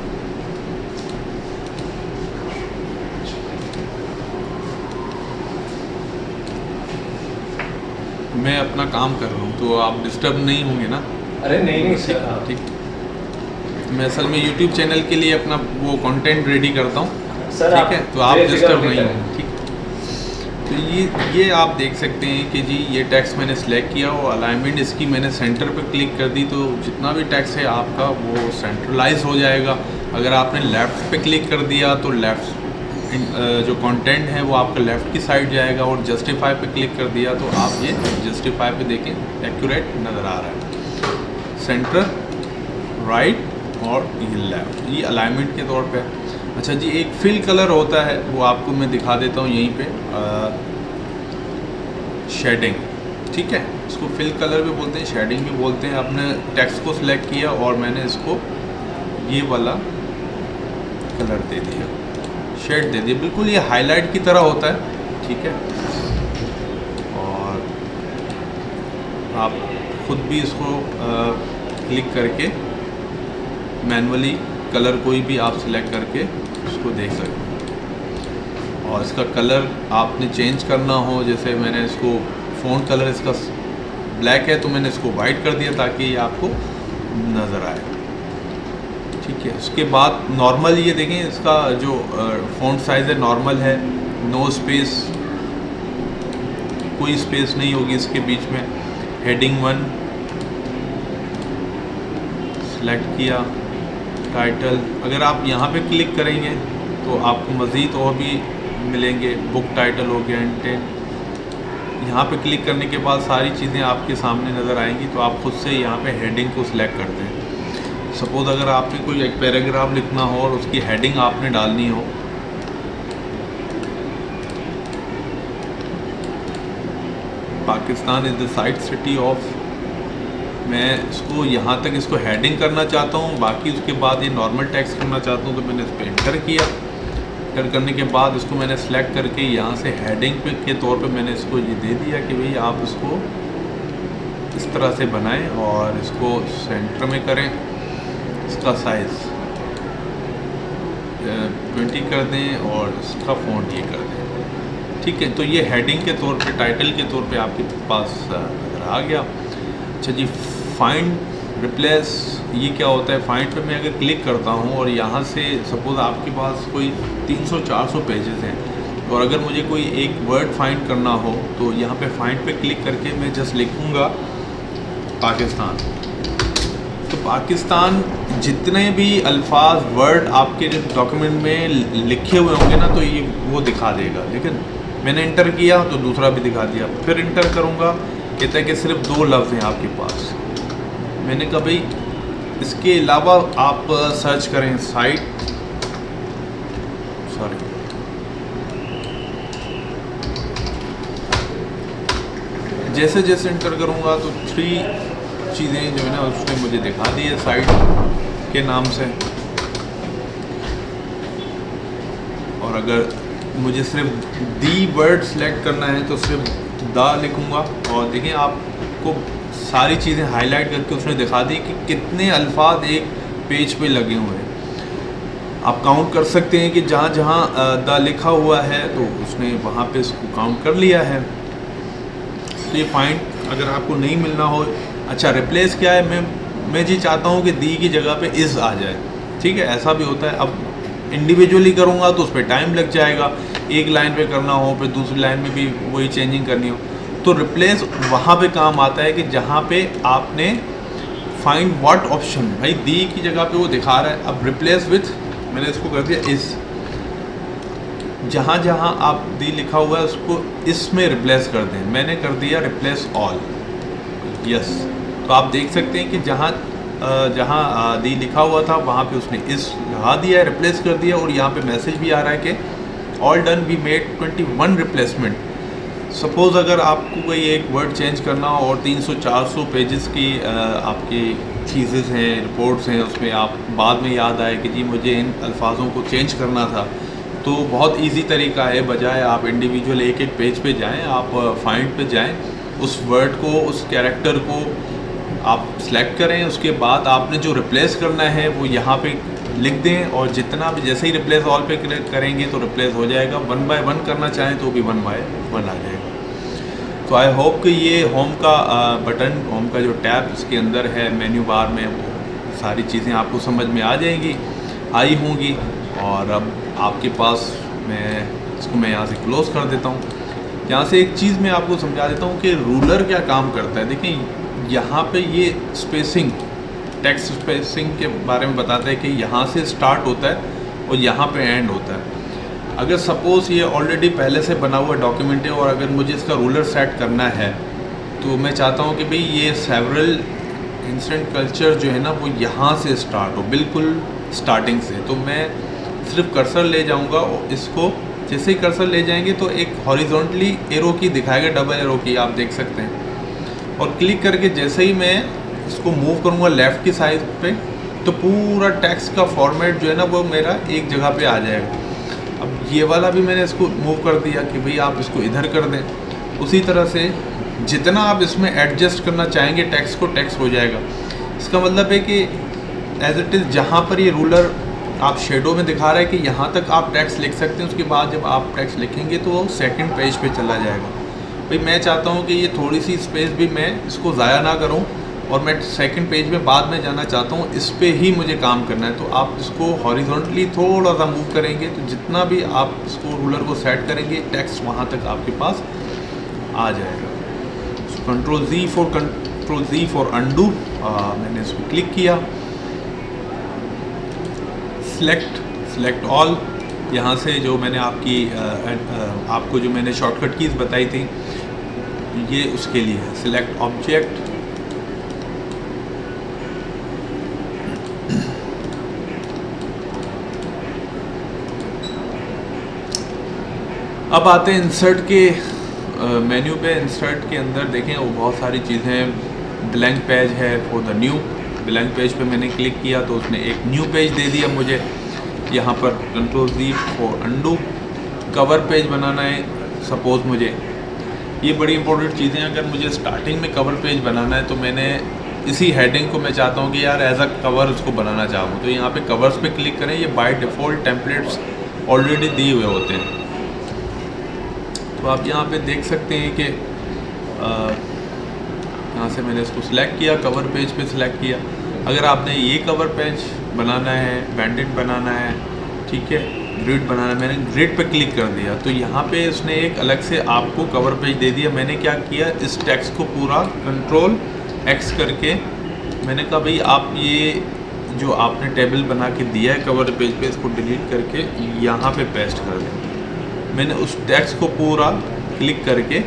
मैं अपना काम कर रहा हूँ तो आप डिस्टर्ब नहीं होंगे ना? अरे नहीं सर, ठीक। मैं असल में YouTube चैनल के लिए अपना वो कंटेंट रेडी करता हूँ, ठीक है, तो आप डिस्टर्ब नहीं होंगे, ठीक। तो ये आप देख सकते हैं कि जी ये टेक्स्ट मैंने सेलेक्ट किया और अलाइनमेंट इसकी मैंने सेंटर पे क्लिक कर दी, तो जितना भी टेक्स्ट है आपका वो सेंट्रलाइज हो जाएगा। अगर आपने लेफ़्ट पे क्लिक कर दिया तो लेफ़्ट जो कंटेंट है वो आपका लेफ़्ट की साइड जाएगा, और जस्टिफाई पे क्लिक कर दिया तो आप ये जस्टिफाई पे देखें एक्यूरेट नज़र आ रहा है, सेंटर, राइट और ये लेफ़्ट, ये अलाइनमेंट के तौर पे। अच्छा जी, एक फिल कलर होता है वो आपको मैं दिखा देता हूँ यहीं पे, शेडिंग, ठीक है, इसको फिल कलर भी बोलते हैं, शेडिंग भी बोलते हैं। आपने टेक्स्ट को सिलेक्ट किया और मैंने इसको ये वाला कलर दे दिया, शेड दे दिया, बिल्कुल ये हाईलाइट की तरह होता है, ठीक है। और आप खुद भी इसको क्लिक करके मैनुअली कलर कोई भी आप सिलेक्ट करके उसको देख सकते हैं। और इसका कलर आपने चेंज करना हो, जैसे मैंने इसको फ़ॉन्ट कलर इसका ब्लैक है तो मैंने इसको वाइट कर दिया ताकि ये आपको नज़र आए, ठीक है। उसके बाद नॉर्मल ये देखें, इसका जो फ़ॉन्ट साइज़ है नॉर्मल है, नो स्पेस, कोई स्पेस नहीं होगी इसके बीच में। हेडिंग 1 सेलेक्ट किया, टाइटल, अगर आप यहाँ पे क्लिक करेंगे तो आपको मज़ीद और भी मिलेंगे, बुक टाइटल हो गया, इंटेंट। यहाँ पे क्लिक करने के बाद सारी चीज़ें आपके सामने नज़र आएंगी, तो आप खुद से यहाँ पे हेडिंग को सिलेक्ट करते हैं। सपोज़ अगर आपने कोई एक पैराग्राफ लिखना हो और उसकी हेडिंग आपने डालनी हो, Pakistan is the site city of, मैं इसको यहाँ तक इसको हेडिंग करना चाहता हूँ, बाकी उसके बाद ये नॉर्मल टेक्स्ट करना चाहता हूँ, तो मैंने इस पर इंटर किया। इंटर करने के बाद इसको मैंने सेलेक्ट करके यहाँ से हेडिंग पे के तौर पे मैंने इसको ये दे दिया कि भाई आप इसको इस तरह से बनाएं और इसको सेंटर में करें। इसका साइज़ 20 कर दें और इसका फ़ॉन्ट ये कर दें, ठीक है। तो ये हेडिंग के तौर पे, टाइटल के तौर पे आपके पास नज़र आ गया। अच्छा जी, फाइंड रिप्लेस, ये क्या होता है? फाइंड पे मैं अगर क्लिक करता हूँ और यहाँ से सपोज़ आपके पास कोई 300-400 पेजेस हैं और अगर मुझे कोई एक वर्ड फाइंड करना हो तो यहाँ पे फाइंड पे क्लिक करके मैं जस्ट लिखूँगा पाकिस्तान। तो पाकिस्तान जितने भी अल्फाज वर्ड आपके डॉक्यूमेंट में लिखे हुए होंगे ना, तो ये वो दिखा देगा। लेकिन मैंने इंटर किया तो दूसरा भी दिखा दिया, फिर इंटर करूँगा, कहता है कि सिर्फ 2 लफ्ज़ हैं आपके पास। मैंने कहा भाई इसके अलावा आप सर्च करें साइट, सॉरी, जैसे जैसे इंटर करूँगा तो 3 चीज़ें जो है ना उसने मुझे दिखा दी है साइट के नाम से। और अगर मुझे सिर्फ दी वर्ड सेलेक्ट करना है तो सिर्फ दा लिखूँगा और देखिए आपको सारी चीज़ें हाईलाइट करके उसने दिखा दी कि कितने अल्फाज एक पेज पे लगे हुए हैं। आप काउंट कर सकते हैं कि जहाँ जहाँ दा लिखा हुआ है तो उसने वहाँ पे इसको काउंट कर लिया है। तो ये फाइंड अगर आपको नहीं मिलना हो, अच्छा रिप्लेस क्या है, मैं जी चाहता हूँ कि दी की जगह पे इज़ आ जाए, ठीक है, ऐसा भी होता है। अब इंडिविजुअली करूँगा तो उस पर टाइम लग जाएगा, एक लाइन पे करना हो फिर दूसरी लाइन में भी वही चेंजिंग करनी हो। तो रिप्लेस वहाँ पे काम आता है कि जहाँ पे आपने फाइंड व्हाट ऑप्शन, भाई दी की जगह पे वो दिखा रहा है, अब रिप्लेस विथ मैंने इसको कर दिया इस, जहाँ जहाँ आप दी लिखा हुआ है उसको इसमें रिप्लेस कर दें, मैंने कर दिया रिप्लेस ऑल, यस। तो आप देख सकते हैं कि जहाँ जहाँ दी लिखा हुआ था वहाँ पे उसने इस लगा दिया है, रिप्लेस कर दिया, और यहाँ पे मैसेज भी आ रहा है कि all done, we made 21 replacement. Suppose अगर आपको कोई एक वर्ड चेंज करना हो और 300-400 पेजेस की आपकी चीज़ें हैं, रिपोर्ट्स हैं, उसमें आप बाद में याद आए कि जी मुझे इन अल्फाजों को चेंज करना था, तो बहुत इजी तरीका है, बजाय आप इंडिविजुअल एक एक पेज पे जाएं, आप फाइंड पे जाएं, उस वर्ड को, उस कैरेक्टर को आप सेलेक्ट करें, उसके बाद आपने जो रिप्लेस करना है वो यहाँ पे लिख दें, और जितना भी जैसे ही रिप्लेस ऑल पे करेंगे तो रिप्लेस हो जाएगा, 1 बाय 1 करना चाहें तो भी 1 बाय 1 आ जाएगा। तो आई होप कि ये होम का बटन, होम का जो टैब इसके अंदर है मेन्यू बार में, वो सारी चीज़ें आपको समझ में आ जाएंगी, आई होंगी। और अब आपके पास मैं यहाँ से क्लोज़ कर देता हूँ। यहाँ से एक चीज़ मैं आपको समझा देता हूँ कि रूलर क्या काम करता है। देखिए यहाँ पे ये स्पेसिंग, टेक्स्ट स्पेसिंग के बारे में बताता है कि यहाँ से स्टार्ट होता है और यहाँ पे एंड होता है। अगर सपोज़ ये ऑलरेडी पहले से बना हुआ डॉक्यूमेंट है और अगर मुझे इसका रूलर सेट करना है, तो मैं चाहता हूँ कि भाई ये सेवरल इंस्टेंट कल्चर जो है ना वो यहाँ से स्टार्ट हो, बिल्कुल स्टार्टिंग से। तो मैं सिर्फ कर्सर ले जाऊँगा और इसको जैसे ही कर्सर ले जाएंगे तो एक हॉरिजॉन्टली एरो की दिखाएगा, डबल एरो की आप देख सकते हैं, और क्लिक करके जैसे ही मैं इसको मूव करूँगा लेफ़्ट की साइड पे, तो पूरा टेक्स्ट का फॉर्मेट जो है ना वो मेरा एक जगह पे आ जाएगा। अब ये वाला भी मैंने इसको मूव कर दिया कि भाई आप इसको इधर कर दें। उसी तरह से जितना आप इसमें एडजस्ट करना चाहेंगे टेक्स्ट को, टेक्स्ट हो जाएगा। इसका मतलब है कि एज इट इज़ जहाँ पर ये रूलर आप शेडो में दिखा रहा है कि यहाँ तक आप टेक्स्ट लिख सकते हैं, उसके बाद जब आप टेक्स्ट लिखेंगे तो वो सेकंड पेज पे चला जाएगा। भाई मैं चाहता हूँ कि ये थोड़ी सी स्पेस भी मैं इसको ज़ाया ना करूँ और मैं सेकंड पेज में बाद में जाना चाहता हूँ, इस पे ही मुझे काम करना है। तो आप इसको हॉरिजॉन्टली थोड़ा सा मूव करेंगे तो जितना भी आप इसको रूलर को सेट करेंगे टेक्स्ट वहाँ तक आपके पास आ जाएगा। कंट्रोल Z फॉर अंडू, मैंने इसको क्लिक किया, सिलेक्ट ऑल। यहाँ से जो मैंने आपको जो मैंने शॉर्टकट कीज़ बताई थी ये उसके लिए है। सिलेक्ट ऑब्जेक्ट, अब आते हैं इंसर्ट के मेन्यू पे। इंसर्ट के अंदर देखें वो बहुत सारी चीज़ें, ब्लैंक पेज है for the new, blank page पे मैंने क्लिक किया तो उसने एक न्यू पेज दे दिया मुझे। यहाँ पर control Z for undo. Cover page बनाना है सपोज़ मुझे, ये बड़ी इंपॉर्टेंट चीज़ें, अगर मुझे स्टार्टिंग में कवर पेज बनाना है तो मैंने इसी हेडिंग को मैं चाहता हूँ कि यार एज अ कवर उसको बनाना चाहूँ, तो यहाँ पे कवर्स पे क्लिक करें। ये बाय डिफ़ॉल्ट टेम्पलेट्स ऑलरेडी दिए हुए होते हैं। तो आप यहाँ पे देख सकते हैं कि यहाँ से मैंने इसको सिलेक्ट किया, कवर पेज पे सिलेक्ट किया। अगर आपने ये कवर पेज बनाना है, बैंडेड बनाना है, ठीक है, ग्रिड बनाना है, मैंने ग्रिड पे क्लिक कर दिया तो यहाँ पे उसने एक अलग से आपको कवर पेज दे दिया। मैंने क्या किया, इस टेक्स्ट को पूरा कंट्रोल X करके मैंने कहा भाई आप ये जो आपने टेबल बना के दिया है कवर पेज पे, इसको डिलीट करके यहाँ पे पेस्ट कर दें। मैंने उस टेक्स्ट को पूरा क्लिक करके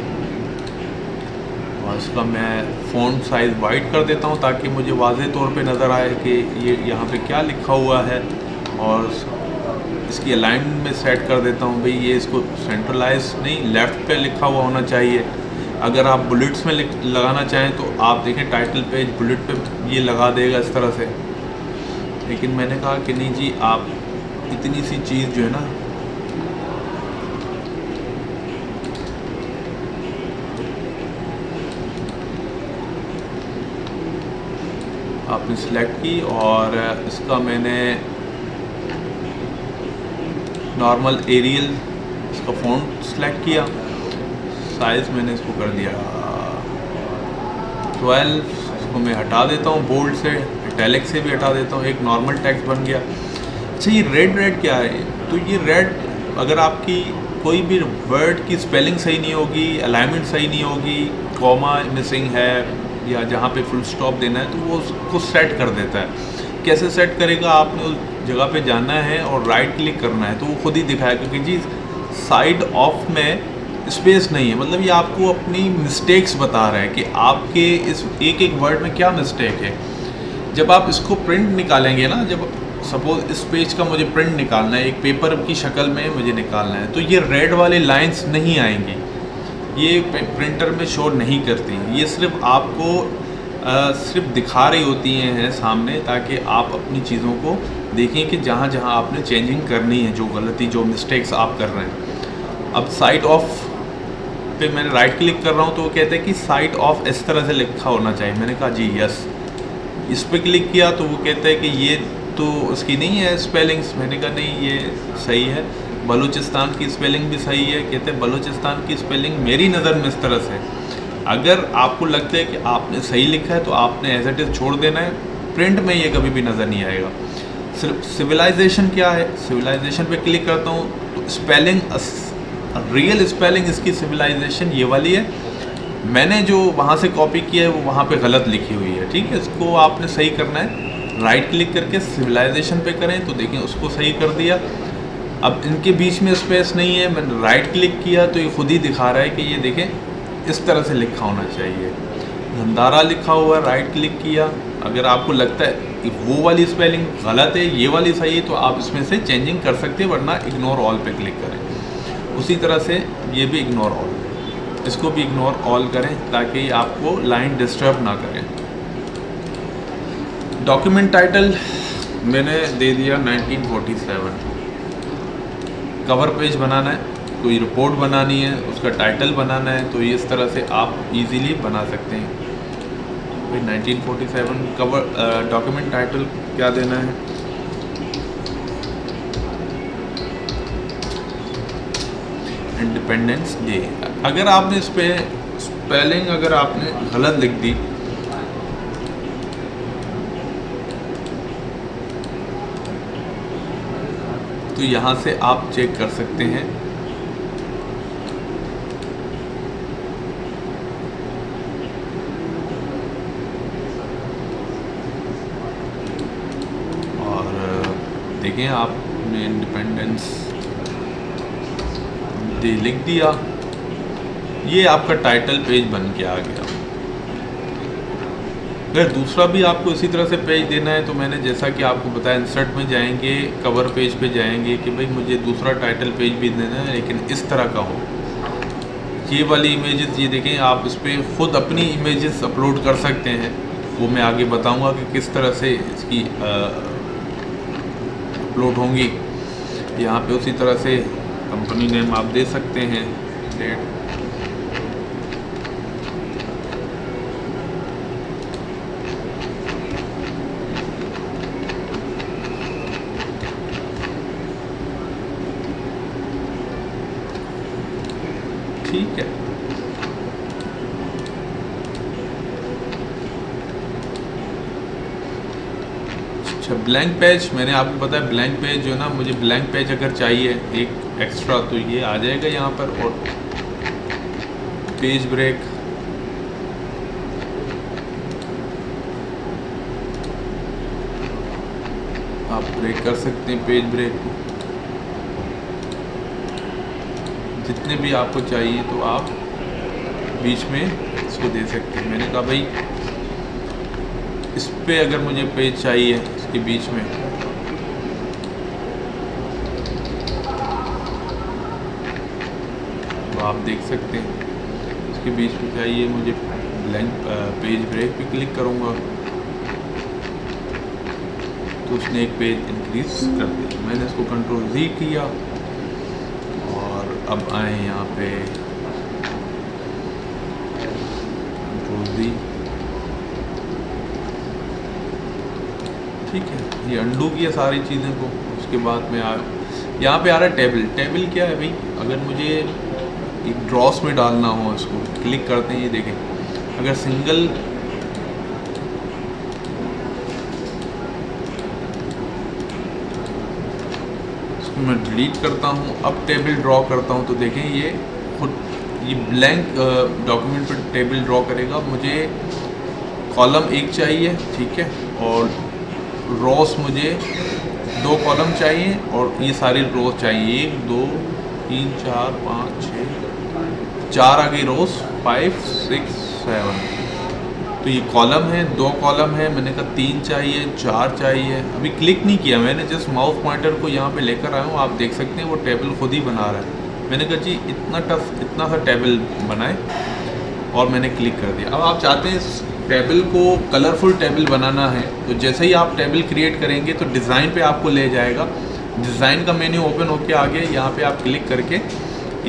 और इसका मैं फ़ॉन्ट साइज़ वाइट कर देता हूँ ताकि मुझे वाज़ेह तौर पे नज़र आए कि ये यहाँ पे क्या लिखा हुआ है, और इसकी अलाइनमेंट में सेट कर देता हूँ भाई ये इसको सेंट्रलाइज नहीं, लेफ़्ट पे लिखा हुआ होना चाहिए। अगर आप बुलेट्स में लगाना चाहें तो आप देखें टाइटल पेज बुलेट पे ये लगा देगा इस तरह से, लेकिन मैंने कहा कि नहीं जी, आप इतनी सी चीज़ जो है ना आपने सिलेक्ट की और इसका मैंने नॉर्मल एरियल इसका फ़ॉन्ट सेलेक्ट किया, साइज़ मैंने इसको कर दिया 12। इसको मैं हटा देता हूँ बोल्ड से, इटैलिक से भी हटा देता हूँ, एक नॉर्मल टेक्स्ट बन गया। अच्छा ये रेड क्या है, तो ये रेड अगर आपकी कोई भी वर्ड की स्पेलिंग सही नहीं होगी, अलाइनमेंट सही नहीं होगी, कॉमा मिसिंग है, या जहाँ पे फुल स्टॉप देना है, तो वो उसको सेट कर देता है। कैसे सेट करेगा, आपने उस जगह पे जाना है और राइट क्लिक करना है तो वो खुद ही दिखाएगा, क्योंकि जी साइड ऑफ में स्पेस नहीं है। मतलब ये आपको अपनी मिस्टेक्स बता रहा है कि आपके इस एक एक वर्ड में क्या मिस्टेक है। जब आप इसको प्रिंट निकालेंगे ना, जब सपोज इस पेज का मुझे प्रिंट निकालना है, एक पेपर की शक्ल में मुझे निकालना है, तो ये रेड वाली लाइंस नहीं आएंगी, ये प्रिंटर में शो नहीं करती। ये सिर्फ आपको सिर्फ दिखा रही होती हैं सामने, ताकि आप अपनी चीज़ों को देखें कि जहाँ जहाँ आपने चेंजिंग करनी है, जो गलती जो मिस्टेक्स आप कर रहे हैं। अब साइड ऑफ पे मैंने राइट क्लिक कर रहा हूँ तो वो कहते हैं कि साइड ऑफ इस तरह से लिखा होना चाहिए। मैंने कहा जी यस। इस पर क्लिक किया तो वो कहता है कि ये तो उसकी नहीं है स्पेलिंग्स। मैंने कहा नहीं, ये सही है। बलूचिस्तान की स्पेलिंग भी सही है। कहते हैं बलूचिस्तान की स्पेलिंग मेरी नज़र में इस तरह से। अगर आपको लगता है कि आपने सही लिखा है तो आपने एज इट इज़ छोड़ देना है, प्रिंट में ये कभी भी नज़र नहीं आएगा। सिर्फ सिविलाइजेशन क्या है, सिविलाइजेशन पे क्लिक करता हूँ तो स्पेलिंग, रियल स्पेलिंग इसकी सिविलाइजेशन ये वाली है। मैंने जो वहाँ से कॉपी किया है वो वहाँ पे गलत लिखी हुई है, ठीक है। इसको आपने सही करना है, राइट क्लिक करके सिविलाइजेशन पे करें तो देखें उसको सही कर दिया। अब इनके बीच में स्पेस नहीं है, मैंने राइट क्लिक किया तो ये खुद ही दिखा रहा है कि ये देखें इस तरह से लिखा होना चाहिए। भंडारा लिखा हुआ है, राइट क्लिक किया। अगर आपको लगता है कि वो वाली स्पेलिंग गलत है, ये वाली सही है, तो आप इसमें से चेंजिंग कर सकते हैं, वरना इग्नोर ऑल पे क्लिक करें। उसी तरह से ये भी इग्नोर ऑल, इसको भी इग्नोर ऑल करें ताकि आपको लाइन डिस्टर्ब ना करें। डॉक्यूमेंट टाइटल मैंने दे दिया 1947। कवर पेज बनाना है, कोई रिपोर्ट बनानी है, उसका टाइटल बनाना है, तो इस तरह से आप इजीली बना सकते हैं। भाई 1947 कवर डॉक्यूमेंट टाइटल क्या देना है, इंडिपेंडेंस डे। अगर आपने इस पे स्पेलिंग अगर आपने गलत लिख दी तो यहाँ से आप चेक कर सकते हैं। और देखें आपने इंडिपेंडेंस डे लिख दिया, ये आपका टाइटल पेज बन के आ गया। अगर दूसरा भी आपको इसी तरह से पेज देना है तो मैंने जैसा कि आपको बताया, इंसर्ट में जाएंगे, कवर पेज पे जाएंगे कि भाई मुझे दूसरा टाइटल पेज भी देना है, लेकिन इस तरह का हो। ये वाली इमेजेस, ये देखें, आप इस पर ख़ुद अपनी इमेजेस अपलोड कर सकते हैं। वो मैं आगे बताऊंगा कि किस तरह से इसकी अपलोड होंगी। यहाँ पे उसी तरह से कंपनी नेम आप दे सकते हैं, डेट, ठीक है। अच्छा, ब्लैंक पेज मैंने आपको बताया, ब्लैंक पेज जो है ना, मुझे ब्लैंक पेज अगर चाहिए एक एक्स्ट्रा तो ये आ जाएगा यहाँ पर। और पेज ब्रेक, आप ब्रेक कर सकते हैं पेज ब्रेक को, जितने भी आपको चाहिए तो आप बीच में इसको दे सकते हैं। मैंने कहा भाई इस पे अगर मुझे पेज चाहिए इसके बीच में, तो आप देख सकते हैं इसके बीच में चाहिए मुझे ब्लैंक पेज ब्रेक पे क्लिक करूँगा तो उसने एक पेज इंक्रीज कर दिया। मैंने इसको कंट्रोल Z किया और अब आए यहाँ पे कंट्रोल Z, ठीक है। ये अंडू किया सारी चीज़ों को। उसके बाद में यहाँ पे आ रहा है टेबल। टेबल क्या है भाई, अगर मुझे एक ड्रॉस में डालना हो, इसको क्लिक करते हैं, ये देखें, अगर सिंगल इसको मैं डिलीट करता हूँ, अब टेबल ड्रॉ करता हूँ तो देखें ये खुद ये ब्लैंक डॉक्यूमेंट पर टेबल ड्रॉ करेगा। मुझे कॉलम एक चाहिए, ठीक है, और रोस मुझे 2 कॉलम चाहिए और ये सारी रोज चाहिए, 1 2 3 4 5 6 4 आ गई रोज, 5 6 7। तो ये कॉलम है, 2 कॉलम है, मैंने कहा 3 चाहिए, 4 चाहिए। अभी क्लिक नहीं किया मैंने, जस्ट माउस पॉइंटर को यहाँ पे लेकर आया हूँ, आप देख सकते हैं वो टेबल खुद ही बना रहा है। मैंने कहा जी इतना सा टेबल बनाए और मैंने क्लिक कर दिया। अब आप चाहते हैं इस टेबल को कलरफुल टेबल बनाना है, तो जैसे ही आप टेबल क्रिएट करेंगे तो डिज़ाइन पे आपको ले जाएगा। डिज़ाइन का मेन्यू ओपन होके आ गया, यहाँ पे आप क्लिक करके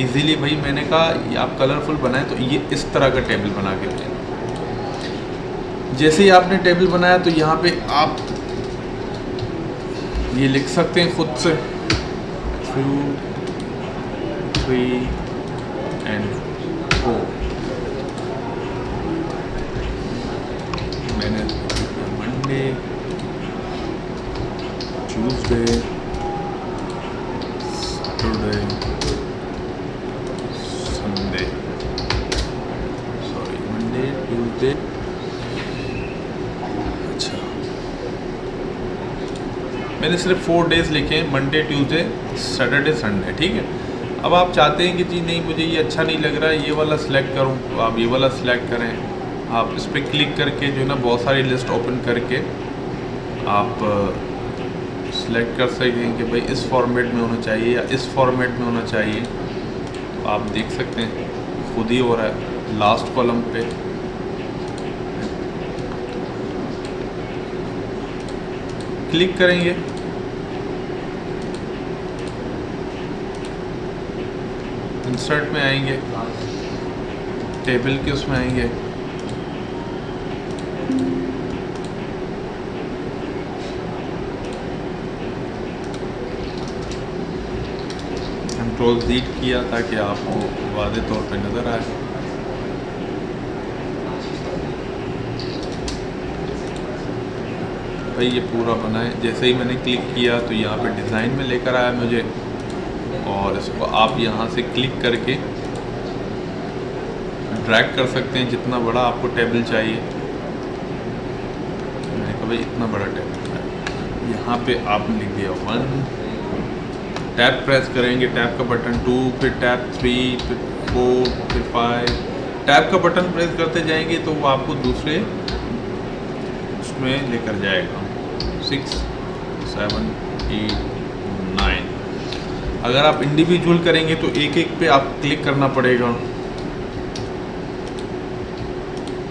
इजीली, भाई मैंने कहा ये आप कलरफुल बनाए तो ये इस तरह का टेबल बना के दें। जैसे ही आपने टेबल बनाया तो यहाँ पे आप ये लिख सकते हैं खुद से 2 3 and 4। मैंने Monday Tuesday Saturday Sunday, sorry Monday Tuesday, अच्छा मैंने सिर्फ 4 डेज लिखे हैं, मंडे ट्यूसडे सैटरडे संडे, ठीक है। अब आप चाहते हैं कि जी नहीं मुझे ये अच्छा नहीं लग रहा है, ये वाला सिलेक्ट करूं, तो आप ये वाला सिलेक्ट करें। आप इस पर क्लिक करके जो है ना बहुत सारी लिस्ट ओपन करके आप सिलेक्ट कर सकते हैं कि भाई इस फॉर्मेट में होना चाहिए या इस फॉर्मेट में होना चाहिए। तो आप देख सकते हैं खुद ही हो रहा है। लास्ट कॉलम पे क्लिक करेंगे, इंसर्ट में आएंगे, टेबल के उसमें आएंगे, कंट्रोल Z किया ताकि आपको वाज़ेह तौर पे नज़र आए। भाई ये पूरा बना है। जैसे ही मैंने क्लिक किया तो यहाँ पे डिज़ाइन में लेकर आया मुझे, और इसको आप यहाँ से क्लिक करके ड्रैग कर सकते हैं जितना बड़ा आपको टेबल चाहिए। मैंने कहा भाई इतना बड़ा टेबल है। यहाँ पे आपने लिख दिया 1, टैब प्रेस करेंगे, टैब का बटन 2, फिर टैब 3, फिर 4, फिर 5। टैब का बटन प्रेस करते जाएंगे तो वो आपको दूसरे उसमें लेकर जाएगा, 6 7 8 9। अगर आप इंडिविजुअल करेंगे तो एक एक पे आप क्लिक करना पड़ेगा।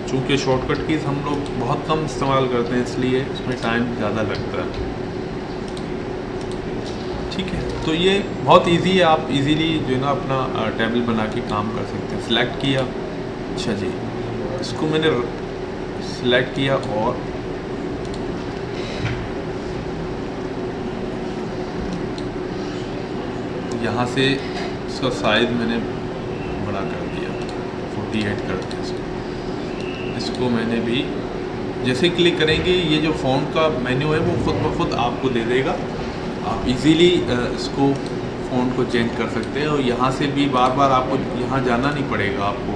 चूँकि शॉर्टकट कीज़ हम लोग बहुत कम इस्तेमाल करते हैं इसलिए इसमें टाइम ज़्यादा लगता है, ठीक है। तो ये बहुत इजी है, आप इजीली जो है ना अपना टेबल बना के काम कर सकते हैं। सिलेक्ट किया, अच्छा जी इसको मैंने सिलेक्ट किया और यहाँ से इसका साइज़ मैंने बड़ा कर दिया, 48 कर दिया इसको मैंने भी। जैसे क्लिक करेंगे ये जो फ़ॉन्ट का मेन्यू है वो खुद ब खुद आपको दे देगा। आप इजीली इसको फ़ॉन्ट को चेंज कर सकते हैं, और यहाँ से भी बार बार आपको यहाँ जाना नहीं पड़ेगा आपको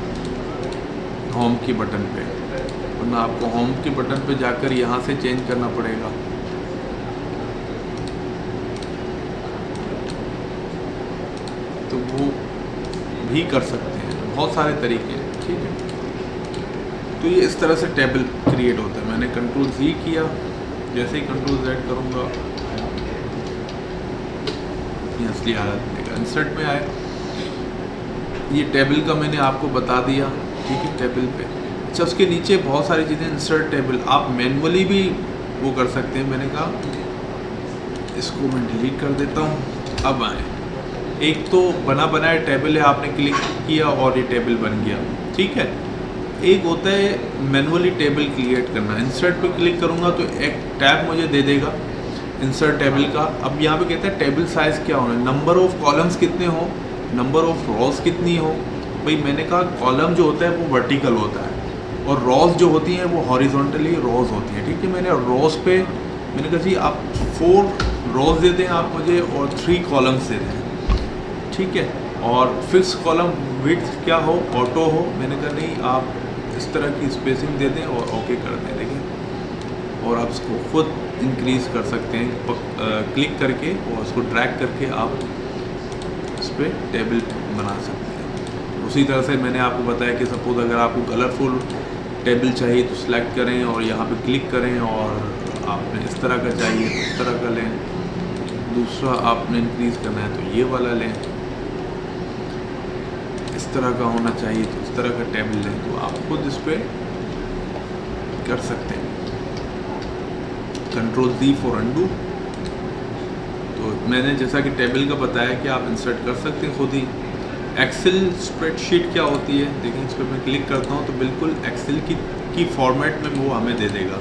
होम की बटन पे, वरना आपको होम के बटन पे जाकर यहाँ से चेंज करना पड़ेगा। तो वो भी कर सकते हैं, बहुत सारे तरीके हैं, ठीक है। तो ये इस तरह से टेबल क्रिएट होता है। मैंने कंट्रोल Z किया, जैसे ही कंट्रोल Z करूँगा ये असली हालत देगा। इंसर्ट में आए, ये टेबल का मैंने आपको बता दिया, ठीक है, टेबल पे। अच्छा उसके नीचे बहुत सारी चीज़ें, इंसर्ट टेबल आप मैनुअली भी वो कर सकते हैं। मैंने कहा इसको मैं डिलीट कर देता हूँ। अब आए, एक तो बना बनाया टेबल है, आपने क्लिक किया और ये टेबल बन गया, ठीक है। एक होता है मैनुअली टेबल क्रिएट करना। इंसर्ट पे क्लिक करूँगा तो एक टैब मुझे दे देगा इंसर्ट टेबल का। अब यहाँ पे कहता है टेबल साइज़ क्या होना है, नंबर ऑफ़ कॉलम्स कितने हो, नंबर ऑफ़ रोज़ कितनी हो। भाई मैंने कहा कॉलम जो होता है वो वर्टिकल होता है और रोज़ जो होती हैं वो हॉरिजॉन्टली रोज़ होती हैं, ठीक है। मैंने रोज़ पे मैंने कहा जी आप 4 रोज़ दे दें आप मुझे और 3 कॉलम्स दे दें, ठीक है। और फिक्स कॉलम विड्थ क्या हो, ऑटो हो। मैंने कहा नहीं आप इस तरह की स्पेसिंग दे दें और ओके कर दें, देखिए। और आप इसको खुद इंक्रीज़ कर सकते हैं क्लिक करके, और उसको ड्रैग करके आप इस पर टेबल बना सकते हैं। उसी तरह से मैंने आपको बताया कि सपोज़ अगर आपको कलरफुल टेबल चाहिए तो सिलेक्ट करें और यहाँ पे क्लिक करें, और आपने इस तरह का चाहिए तो इस तरह का लें। दूसरा आपने इंक्रीज़ करना है तो ये वाला लें, इस तरह का होना चाहिए तो इस तरह का टेबल लें। तो आप खुद इस पर कर सकते हैं। Control Z for undo. तो मैंने जैसा कि टेबल का बताया कि आप इंसर्ट कर सकते हैं खुद ही। एक्सेल स्प्रेडशीट क्या होती है, देखिए इस पर मैं क्लिक करता हूँ तो बिल्कुल एक्सेल की फॉर्मेट में वो हमें दे देगा।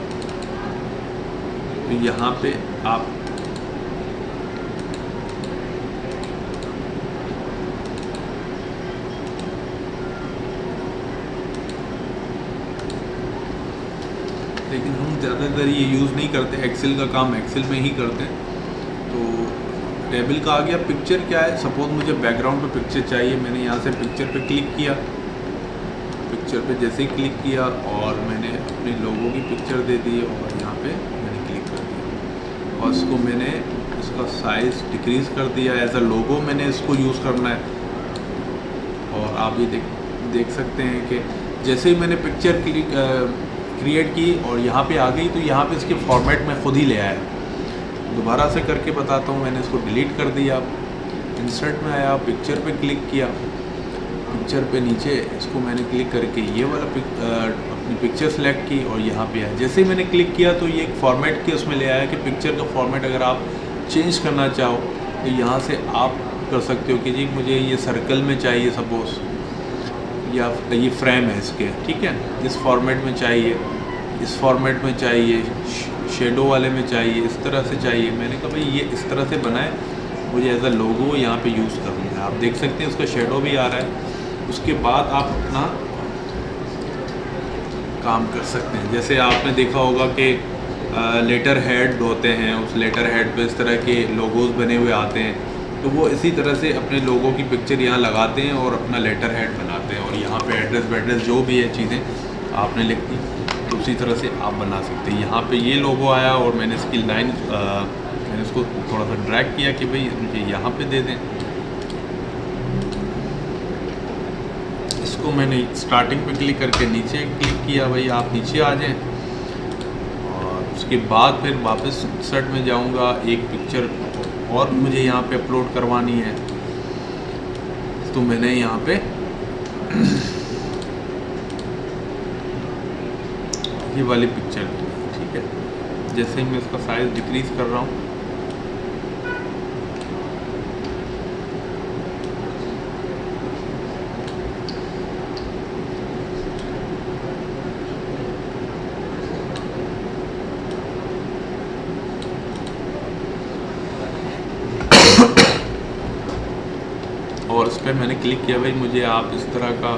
तो यहाँ पे आप लेकिन हम ज़्यादातर ये यूज़ नहीं करते, एक्सेल का काम एक्सेल में ही करते हैं। तो टेबल का आ गया। पिक्चर क्या है, सपोज मुझे बैकग्राउंड पे पिक्चर चाहिए, मैंने यहाँ से पिक्चर पे क्लिक किया। पिक्चर पे जैसे ही क्लिक किया और मैंने अपने लोगों की पिक्चर दे दी और यहाँ पे मैंने क्लिक कर दिया, और इसको मैंने इसका साइज़ डिक्रीज़ कर दिया। एज अ लोगो मैंने इसको यूज़ करना है। और आप ये देख सकते हैं कि जैसे ही मैंने पिक्चर क्रिएट की और यहाँ पे आ गई, तो यहाँ पे इसके फॉर्मेट में ख़ुद ही ले आया। दोबारा से करके बताता हूँ। मैंने इसको डिलीट कर दिया, इंसर्ट में आया, पिक्चर पे क्लिक किया। पिक्चर पे नीचे इसको मैंने क्लिक करके ये वाला अपनी पिक्चर सेलेक्ट की और यहाँ पे आया। जैसे ही मैंने क्लिक किया तो ये एक फॉर्मेट के उसमें ले आया कि पिक्चर का फॉर्मेट अगर आप चेंज करना चाहो तो यहाँ से आप कर सकते हो कि जी मुझे ये सर्कल में चाहिए सपोज़, या ये फ्रेम है इसके, ठीक है, इस फॉर्मेट में चाहिए, इस फॉर्मेट में चाहिए, शेडो वाले में चाहिए, इस तरह से चाहिए। मैंने कहा भाई ये इस तरह से बनाए, मुझे एज अ लोगो यहाँ पे यूज़ करना है। आप देख सकते हैं उसका शेडो भी आ रहा है। उसके बाद आप अपना काम कर सकते हैं। जैसे आपने देखा होगा कि लेटर हेड होते हैं, उस लेटर हेड पे इस तरह के लोगोज बने हुए आते हैं, तो वो इसी तरह से अपने लोगों की पिक्चर यहाँ लगाते हैं और अपना लेटर हेड बनाते हैं, और यहाँ पे एड्रेस वेड्रेस जो भी है चीज़ें आपने लिख दी, तो उसी तरह से आप बना सकते हैं। यहाँ पे ये लोगो आया और मैंने इसकी लाइन मैंने इसको थोड़ा सा ड्रैग किया कि भाई मुझे यहाँ पे दे दें। इसको मैंने स्टार्टिंग पे क्लिक करके नीचे क्लिक किया, भाई आप नीचे आ जाएं, और उसके बाद फिर वापस इंसर्ट में जाऊँगा। एक पिक्चर और मुझे यहाँ पे अपलोड करवानी है, तो मैंने यहाँ पे ये वाली पिक्चर, ठीक है। जैसे ही मैं इसका साइज़ डिक्रीज़ कर रहा हूँ, और इस पर मैंने क्लिक किया, भाई मुझे आप इस तरह का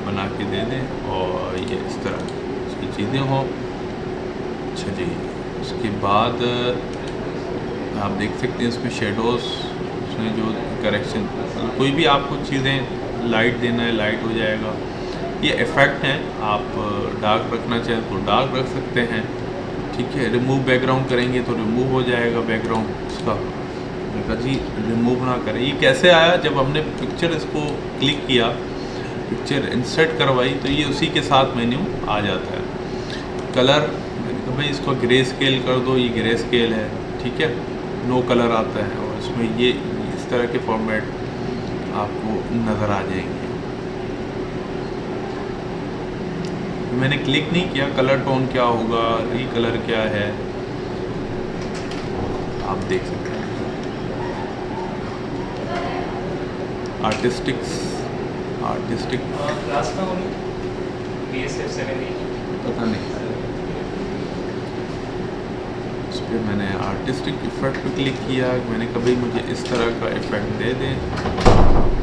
बना के दे दें और ये इस तरह इसकी चीज़ें हों। अच्छा जी, उसके बाद आप देख सकते हैं इसमें शेडोज़, उसमें जो करेक्शन, कोई भी आपको चीज़ें लाइट देना है लाइट हो जाएगा। ये इफ़ेक्ट हैं, आप डार्क रखना चाहें तो डार्क रख सकते हैं, ठीक है। रिमूव बैकग्राउंड करेंगे तो रिमूव हो जाएगा बैकग्राउंड उसका। जी रिमूव ना करें। ये कैसे आया, जब हमने पिक्चर इसको क्लिक किया, पिक्चर इंसर्ट करवाई, तो ये उसी के साथ मेन्यू आ जाता है। कलर मैंने कहा भाई इसको ग्रे स्केल कर दो, ये ग्रे स्केल है, ठीक है, नो कलर आता है, और इसमें ये इस तरह के फॉर्मेट आपको नज़र आ जाएंगे। मैंने क्लिक नहीं किया, कलर टोन क्या होगा, रीकलर क्या है, आप देख सकते हैं। आर्टिस्टिक पता नहीं, उस पर मैंने आर्टिस्टिक इफ़ेक्ट पे क्लिक किया। मैंने कभी मुझे इस तरह का इफ़ेक्ट दे दें,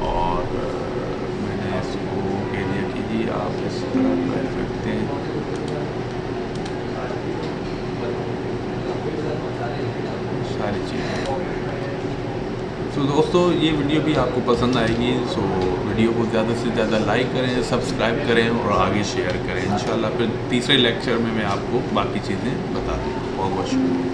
और मैंने इसको कह दिया कि जी आप इस तरह का इफ़ेक्ट दें। सारी चीज़ें सो दोस्तों ये वीडियो भी आपको पसंद आएगी, सो वीडियो को ज़्यादा से ज़्यादा लाइक करें, सब्सक्राइब करें और आगे शेयर करें। इंशाल्लाह फिर तीसरे लेक्चर में मैं आपको बाकी चीज़ें बता दूँगा। बहुत बहुत शुक्रिया।